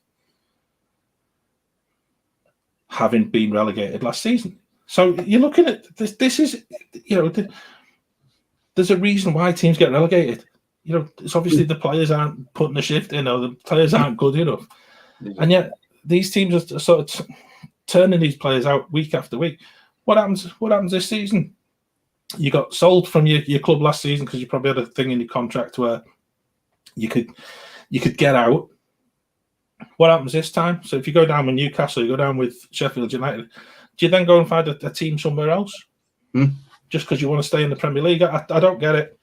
having been relegated last season. So you're looking at this. This is, there's a reason why teams get relegated. You know, it's obviously the players aren't putting the shift in, or the players aren't good enough. And yet these teams are sort of turning these players out week after week. What happens this season? You got sold from your club last season because you probably had a thing in your contract where you could get out. What happens this time? So if you go down with Newcastle, you go down with Sheffield United, do you then go and find a team somewhere else? Just because you want to stay in the Premier League? I don't get it.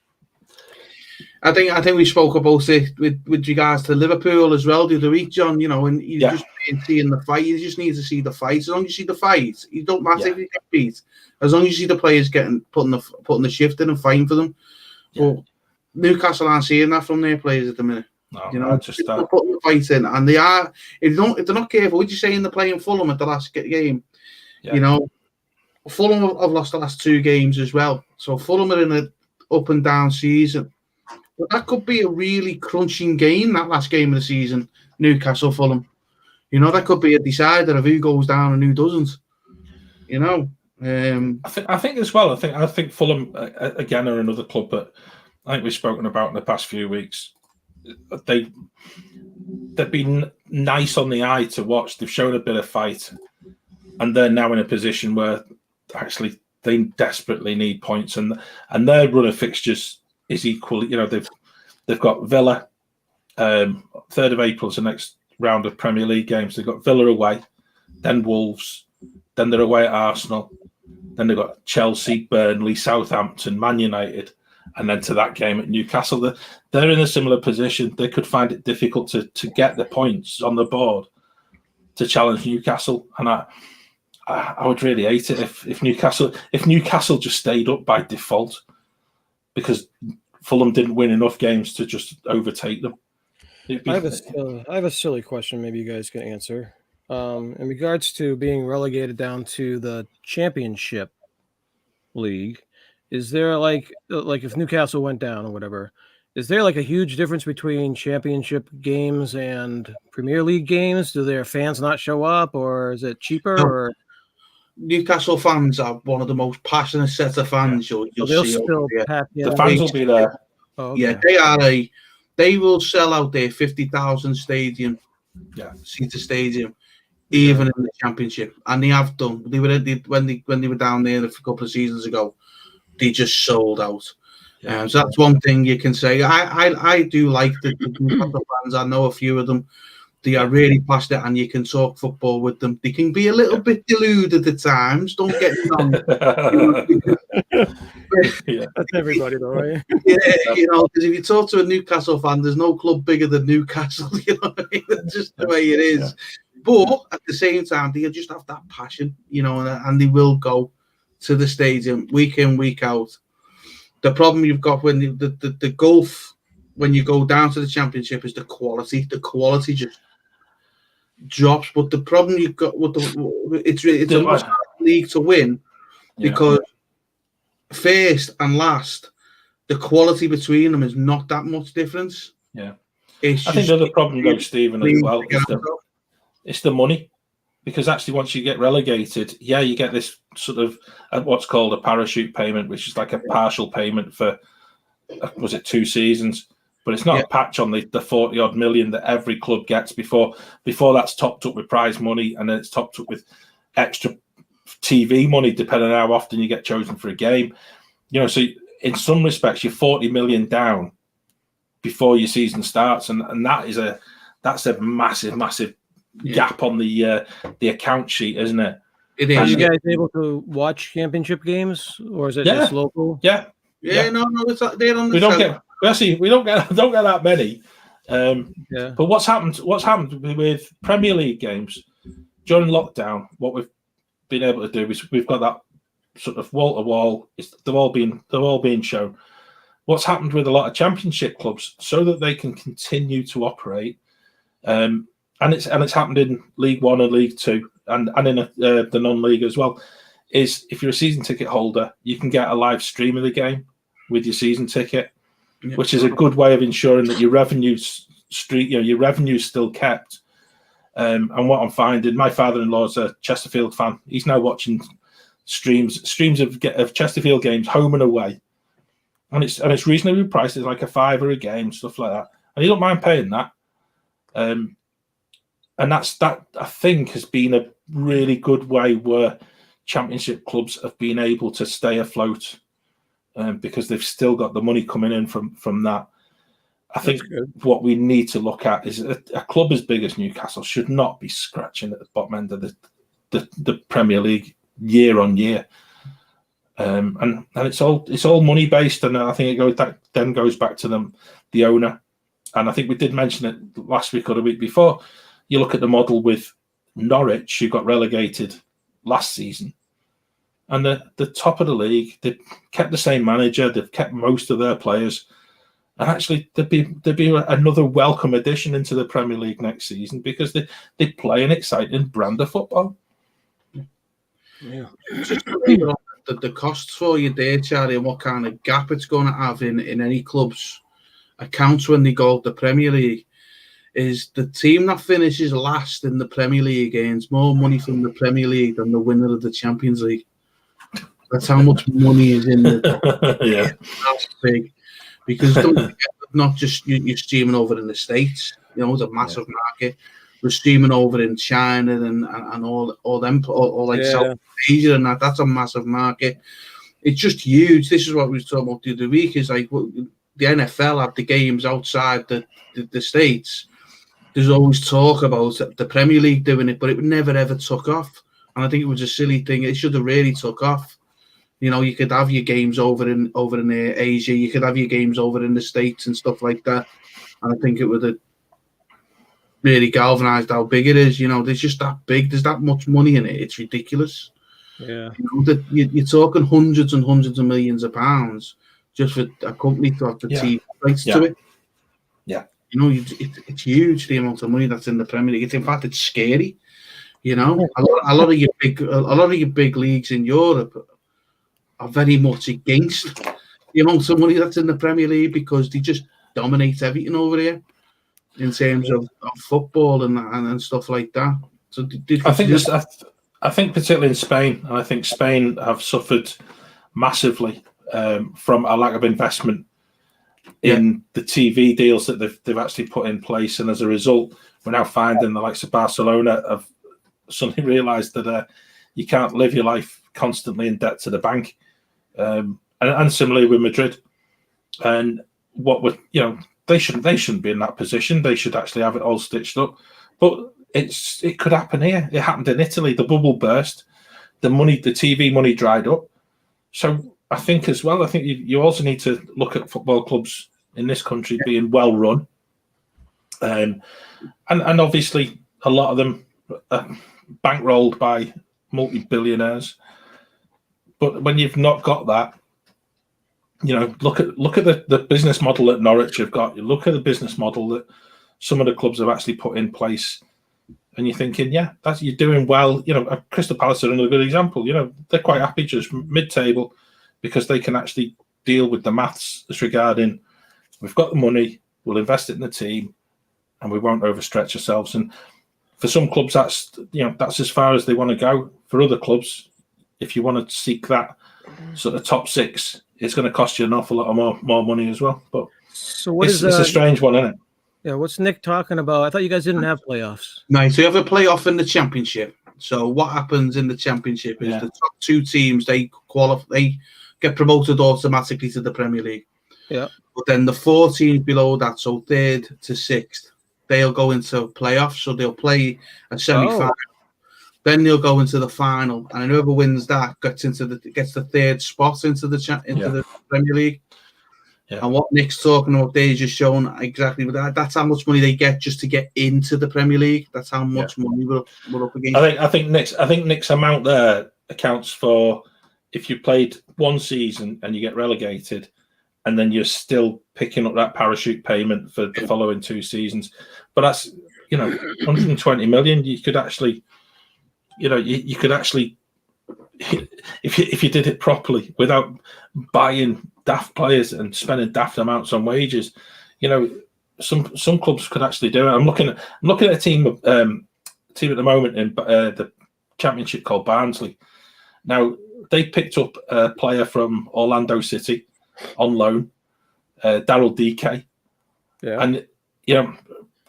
I think we spoke about it with regards to Liverpool as well the other week, John. You know, and you just seeing the fight. You just need to see the fight. As long as you see the fight, you don't matter if you get beat. As long as you see the players putting the shift in and fighting for them. Well, Newcastle aren't seeing that from their players at the minute. No, you know, just putting the fight in, and they are. If they're not careful, what you saying they're playing Fulham at the last game? Yeah. You know, Fulham have lost the last 2 games as well. So Fulham are in an up and down season. But that could be a really crunching game, that last game of the season, Newcastle Fulham. You know, that could be a decider of who goes down and who doesn't. You know, I think as well. I think Fulham again are another club that I think we've spoken about in the past few weeks. They've been nice on the eye to watch. They've shown a bit of fight, and they're now in a position where actually they desperately need points, and their run of fixtures is equally. You know, they've got Villa. 3rd of April is the next round of Premier League games. They've got Villa away, then Wolves, then they're away at Arsenal, then they've got Chelsea, Burnley, Southampton, Man United, and then to that game at Newcastle. They're in a similar position. They could find it difficult to get the points on the board to challenge Newcastle, and I would really hate it if Newcastle just stayed up by default because Fulham didn't win enough games to just overtake them. I have a silly question. Maybe you guys can answer. In regards to being relegated down to the Championship League, is there like if Newcastle went down or whatever, is there like a huge difference between Championship games and Premier League games? Do their fans not show up, or is it cheaper? No. Or Newcastle fans are one of the most passionate set of fans you'll see. The fans will be there. Oh, okay. Yeah, they will sell out their 50,000 stadium, seater stadium, even in the Championship, and they have done. When they were down there a couple of seasons ago, they just sold out. So that's one thing you can say. I do like the Newcastle fans. I know a few of them. They are really passionate, and you can talk football with them. They can be a little bit deluded at times. Don't get me wrong. That's everybody, though, right? Yeah, because if you talk to a Newcastle fan, there's no club bigger than Newcastle. You know what I mean? That's just the way it is. Yeah. But at the same time, they just have that passion, and they will go to the stadium week in, week out. The problem you've got when the gulf when you go down to the Championship is the quality. The quality just drops. But the problem you've got with it's a much harder league to win because first and last, the quality between them is not that much difference. Yeah, I think the other problem though, Stephen, as well, is the money. Because actually, once you get relegated, you get this sort of what's called a parachute payment, which is like a partial payment for, was it 2 seasons? But it's not a patch on the 40-odd million that every club gets before that's topped up with prize money, and then it's topped up with extra TV money, depending on how often you get chosen for a game. So in some respects, you're 40 million down before your season starts, and that's a massive gap on the account sheet, isn't it? It is. Are you guys able to watch Championship games, or is it just local? No, it's they're on the. We don't get that many. But what's happened with Premier League games during lockdown? What we've been able to do is we've got that sort of wall to wall. They're all being shown. What's happened with a lot of Championship clubs, so that they can continue to operate, and it's happened in League One and League Two, and in the non-league as well. Is if you're a season ticket holder, you can get a live stream of the game with your season ticket, which is a good way of ensuring that your revenue's still kept. And what I'm finding, my father-in-law's a Chesterfield fan. He's now watching streams of Chesterfield games home and away, and it's reasonably priced. It's like £5 a game, stuff like that, and he don't mind paying that. And that I think has been a really good way where Championship clubs have been able to stay afloat, because they've still got the money coming in from that. I think what we need to look at is a club as big as Newcastle should not be scratching at the bottom end of the Premier League year on year, and it's all money based, and I think it goes back to the owner. And I think we did mention it last week or the week before. You look at the model with Norwich, who got relegated last season, and the top of the league, they've kept the same manager, they've kept most of their players, and actually there'd be another welcome addition into the Premier League next season because they play an exciting brand of football. Yeah, just the costs for you there, Charlie, and what kind of gap it's going to have in any club's accounts when they go to the Premier League. is the team that finishes last in the Premier League gains more money from the Premier League than the winner of the Champions League. That's how much money is in the yeah. That's big. Because don't forget, not just you're streaming over in the States, you know, it's a massive market. We're streaming over in China and all them like South Asia, and that's a massive market. It's just huge. This is what we were talking about the other week. Is like the NFL have the games outside the States. There's always talk about the Premier League doing it, but it never ever took off. And I think it was a silly thing. It should have really took off. You know, you could have your games over in Asia. You could have your games over in the States and stuff like that. And I think it would have really galvanized how big it is. You know, there's just that big. There's that much money in it. It's ridiculous. Yeah. You know, that you're talking hundreds and hundreds of millions of pounds just for a company to have the TV rights to it. Yeah. You know, it's huge, the amount of money that's in the Premier League. In fact, it's scary. You know, a lot of your big leagues in Europe are very much against the amount of money that's in the Premier League because they just dominate everything over here in terms of football and stuff like that. So I think particularly in Spain, and I think Spain have suffered massively from a lack of investment in the TV deals that they've actually put in place, and as a result, we're now finding the likes of Barcelona have suddenly realised that you can't live your life constantly in debt to the bank. And similarly with Madrid, and what would they shouldn't be in that position. They should actually have it all stitched up. But it could happen here. It happened in Italy. The bubble burst. The TV money dried up. So I think as well. I think you also need to look at football clubs in this country being well run, and obviously a lot of them are bankrolled by multi-billionaires. But when you've not got that, look at the business model that Norwich have got. You look at the business model that some of the clubs have actually put in place, and you're thinking, you're doing well. Crystal Palace are another good example. They're quite happy just mid-table because they can actually deal with the maths as regarding we've got the money, we'll invest it in the team, and we won't overstretch ourselves. And for some clubs, that's as far as they want to go. For other clubs, if you want to seek that sort of top six, it's going to cost you an awful lot of more money as well. But so it's a strange one, isn't it? Yeah, what's Nick talking about? I thought you guys didn't have playoffs. No, so you have a playoff in the Championship. So what happens in the Championship is the top two teams, they get promoted automatically to the Premier League. Yeah. But then the 4 teams below that, so 3rd to 6th, they'll go into playoffs. So they'll play a semi-final. Then they'll go into the final, and whoever wins that gets the 3rd spot into the Premier League. Yeah. And what Nick's talking about there is just showing exactly that. That's how much money they get just to get into the Premier League. That's how much money we're up against. I think Nick's amount there accounts for if you played one season and you get relegated, and then you're still picking up that parachute payment for the following 2 seasons. But that's 120 million. You could actually. You could actually, if you did it properly without buying daft players and spending daft amounts on wages, some clubs could actually do it. I'm looking at a team at the moment in the Championship called Barnsley. Now they picked up a player from Orlando City on loan, Daryl DK, and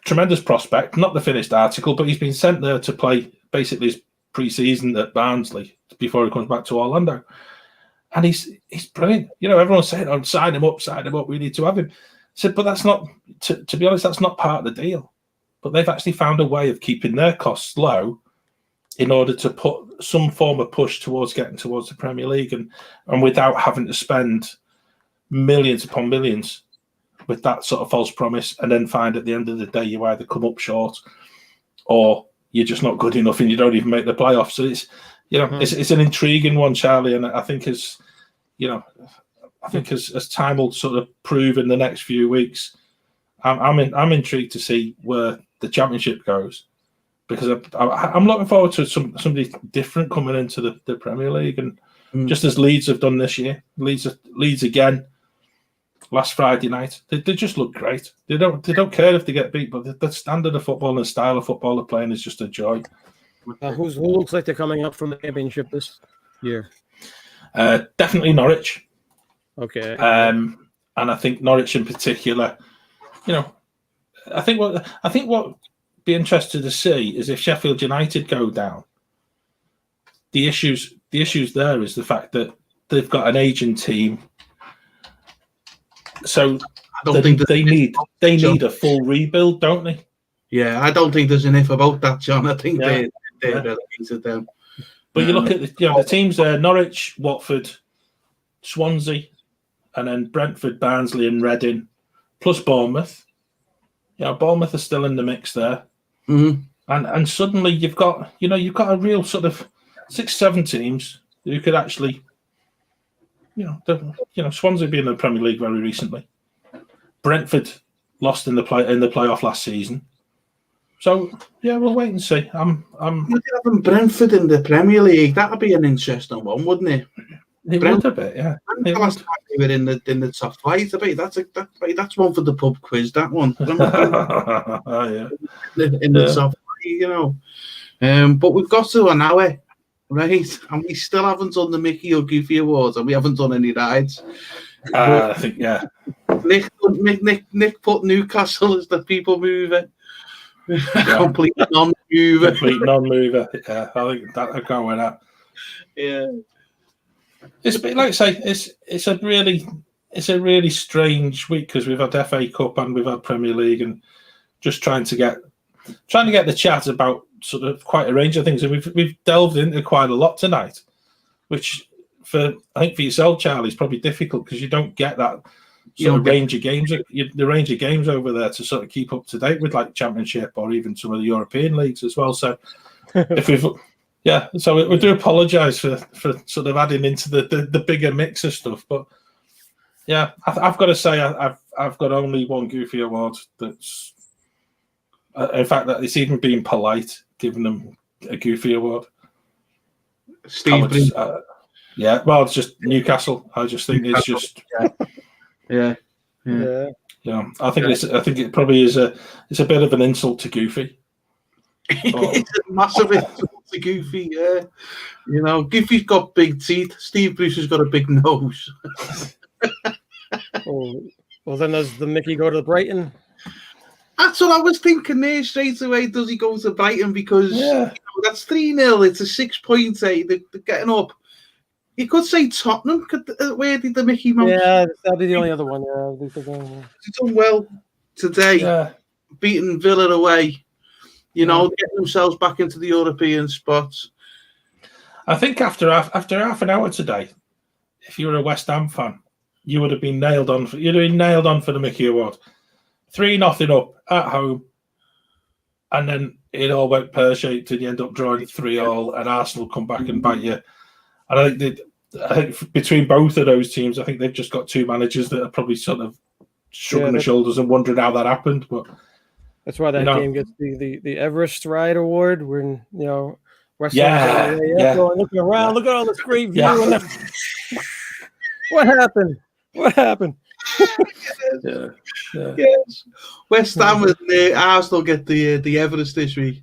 tremendous prospect. Not the finished article, but he's been sent there to play basically his pre-season at Barnsley before he comes back to Orlando, and he's brilliant. Everyone's saying, "Oh, sign him up! We need to have him." I said, but that's not. To be honest, that's not part of the deal. But they've actually found a way of keeping their costs low in order to put some form of push towards getting towards the Premier League, and without having to spend millions upon millions with that sort of false promise, and then find at the end of the day you either come up short or you're just not good enough and you don't even make the playoffs. So it's it's an intriguing one, Charlie, and I think as time will sort of prove in the next few weeks, I'm intrigued to see where the Championship goes, because I'm looking forward to somebody different coming into the Premier League, and just as Leeds have done this year, Leeds again last Friday night. They just look great. They don't care if they get beat, but the standard of football and the style of football they're playing is just a joy. Who looks like they're coming up from the championship this year? Definitely Norwich. Okay. And I think Norwich in particular, I think what be interested to see is if Sheffield United go down. The issues there is the fact that they've got an aging team, so I don't think they need a full rebuild, don't they? Yeah, I don't think there's enough about that, John. I think they're relegated them. But you look at the teams there: Norwich, Watford, Swansea, and then Brentford, Barnsley, and Reading, plus Bournemouth. Bournemouth are still in the mix there, and suddenly you've got a real sort of 6-7 teams who could actually, Swansea being in the Premier League very recently. Brentford lost in the playoff last season. So we'll wait and see. I'm having Brentford in the Premier League. That'd be an interesting one, wouldn't it? It would a bit, yeah. Last time they were in the top flight. I bet that's one for the pub quiz. That one. In the top flight, but we've got to an hour. Right, and we still haven't done the Mickey or Goofy Awards, and we haven't done any rides. I think, Nick put Newcastle as the people mover. Complete non-mover. Complete non-mover. Yeah, I think that I go with that. Yeah, it's a bit like I say. It's a really strange week because we've had FA Cup and we've had Premier League, and just trying to get the chat about sort of quite a range of things, and we've delved into quite a lot tonight, which I think for yourself, Charlie, is probably difficult because you don't get that sort of range of games, the range of games over there to sort of keep up to date with, like Championship or even some of the European leagues as well. So we do apologise for sort of adding into the bigger mix of stuff, but yeah, I've got to say I've got only one Goofy Award that's. In fact, that it's even being polite giving them a Goofy Award. Steve, it's just Newcastle. I just think it's just yeah. I think it probably is it's a bit of an insult to Goofy. It's a massive insult to Goofy. Yeah, Goofy's got big teeth. Steve Bruce has got a big nose. Well, then does the Mickey go to Brighton? That's what I was thinking there straight away. Does he go to Brighton? Because that's 3-0. It's a 6 points. They're getting up. You could say Tottenham. Where did the Mickey Mouse? Yeah, that'd be the only other one. He's done well today, beating Villa away. Getting themselves back into the European spots. I think after half an hour today, if you were a West Ham fan, you would have been nailed on. You'd have been nailed on for the Mickey Award. 3-0 up at home, and then it all went pear-shaped, and you end up drawing 3-3, and Arsenal come back and bite you. And I think between both of those teams, I think they've just got two managers that are probably sort of shrugging their shoulders and wondering how that happened. But that's why that game gets the Everest Ride Award. When West Ham looking around, look at all this great view. And what happened? Yes. West Ham and Arsenal get the Everest this week.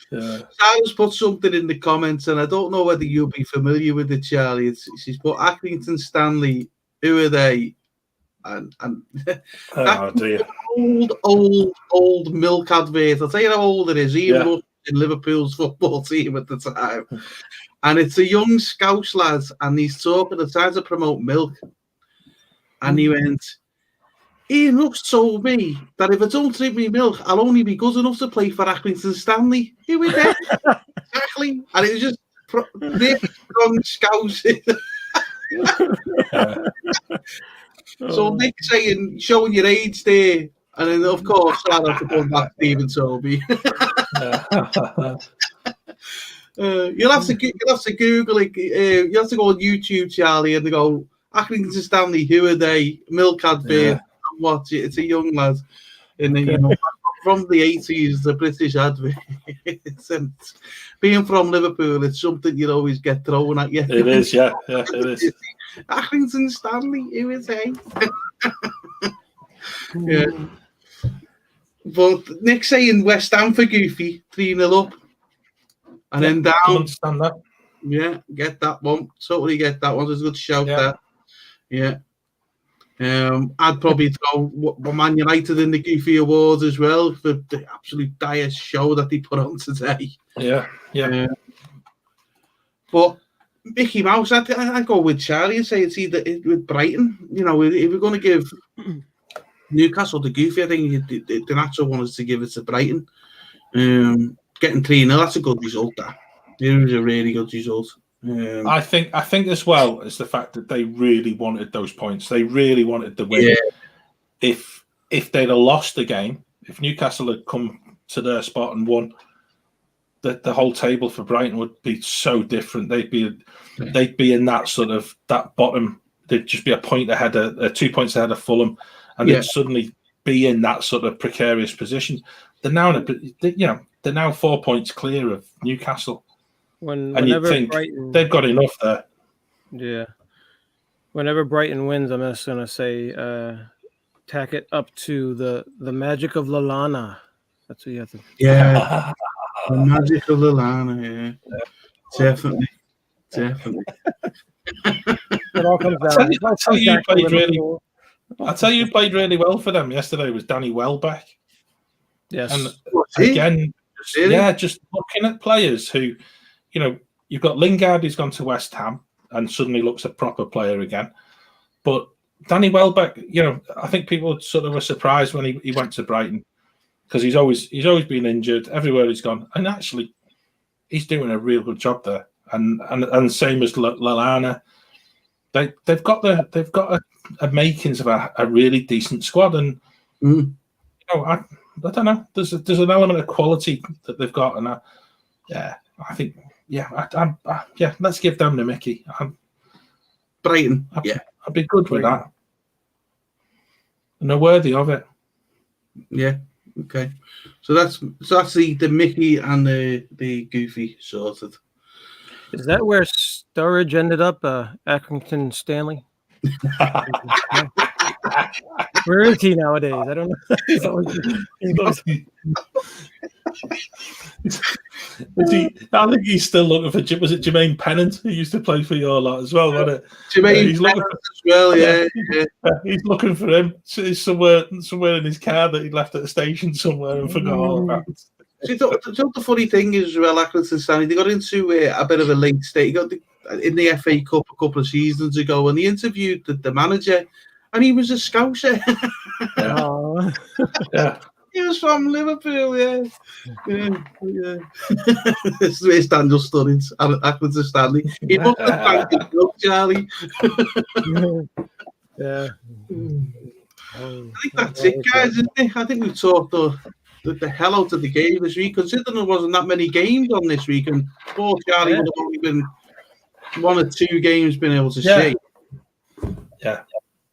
Sarah's put something in the comments, and I don't know whether you'll be familiar with it, Charlie. She's put Accrington Stanley. Who are they? And old milk advert. I'll tell you how old it is. Ian Rush in Liverpool's football team at the time. And it's a young Scouse lad, and he's talking, they're trying to promote milk. And he went, Ian Rush told me that if I don't drink me milk, I'll only be good enough to play for Accrington Stanley. Who is that? Exactly. And it was just strong Scouse. So Nick saying, showing your age there. And then, of course, I'll have to come back to Stephen Toby. You'll have to Google it. You have to go on YouTube, Charlie, and they go Accrington Stanley. Who are they? Milk advert. What? It's a young lad, and from the 80s, the British advert. And being from Liverpool, it's something you'd always get thrown at you. It is, it is. Accrington Stanley, USA. Yeah. But Nick's saying West Ham for Goofy, 3-0 up. And then down. I understand that. Yeah, get that one. Totally get that one. There's a good shout there. Yeah. I'd probably throw Man United in the Goofy Awards as well for the absolute dire show that they put on today. Yeah. But Mickey Mouse, I go with Charlie and say it's either with Brighton. You know, if we're going to give Newcastle the Goofy, I think the natural one is to give it to Brighton. Getting 3-0, that's a good result. That it was a really good result. I think as well is the fact that they really wanted those points. They really wanted the win. Yeah. If they'd have lost the game, if Newcastle had come to their spot and won, the whole table for Brighton would be so different. They'd be in that sort of that bottom. They'd just be a point ahead, 2 points ahead of Fulham, and they'd suddenly be in that sort of precarious position. They're now 4 points clear of Newcastle. And you think Brighton, they've got enough there. Yeah. Whenever Brighton wins, I'm just going to say tack it up to the magic of Lallana. That's what you have to. Yeah. The magic of Lallana, yeah. Definitely. It all comes down. I tell you, played really well for them yesterday was Danny Welbeck. Yes. And again, just looking at players who, you know, you've got Lingard who's gone to West Ham and suddenly looks a proper player again. But Danny Welbeck, you know, I think people sort of were surprised when he went to Brighton because he's always been injured everywhere he's gone, and actually he's doing a real good job there. And same as Lallana, they've got a makings of a really decent squad, and you know, I don't know. There's an element of quality that they've got, and I think. Let's give them the Mickey. Brighton. I'd be good with that. And they're worthy of it. Yeah. Okay. So that's the Mickey and the Goofy sorted. Is that where Sturridge ended up? Accrington Stanley. Where is he nowadays? I don't know. I think he's still looking for. Was it Jermaine Pennant who used to play for your lot as well? Wasn't it? Jermaine Pennant as well. Yeah. He's looking for him. He's somewhere in his car that he'd left at the station somewhere and forgot all about it. The funny thing is, well, Accrington Stanley, they got into a bit of a late state. He got in the FA Cup a couple of seasons ago, and he interviewed the manager, and he was a Scouser. Yeah. He was from Liverpool, yeah. This is where Daniel Sturridge, Accrington Stanley. He must have thanked himself, Charlie. Yeah. I think that's it, guys, isn't it? I think we've talked the hell out of the game this week, considering there wasn't that many games on this week, and poor Charlie would have only been 1 or 2 games been able to see. Yeah.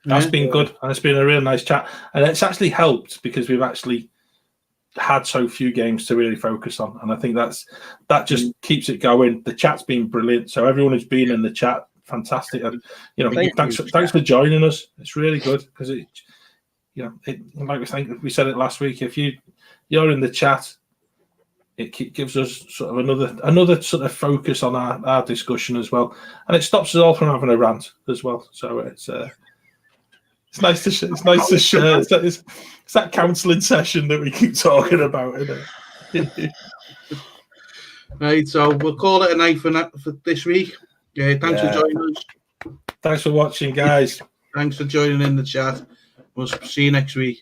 That's been good. And it's been a real nice chat. And it's actually helped because we've actually had so few games to really focus on. And I think that just keeps it going. The chat's been brilliant. So everyone who's been in the chat, fantastic. And, you know, thanks for joining us. It's really good because like we said it last week, if you're in the chat, it gives us sort of another sort of focus on our discussion as well. And it stops us all from having a rant as well. So it's nice to share. It's that counselling session that we keep talking about, isn't it? Right, so we'll call it a night for this week. Thanks for joining us. Thanks for watching, guys. Thanks for joining in the chat. We'll see you next week.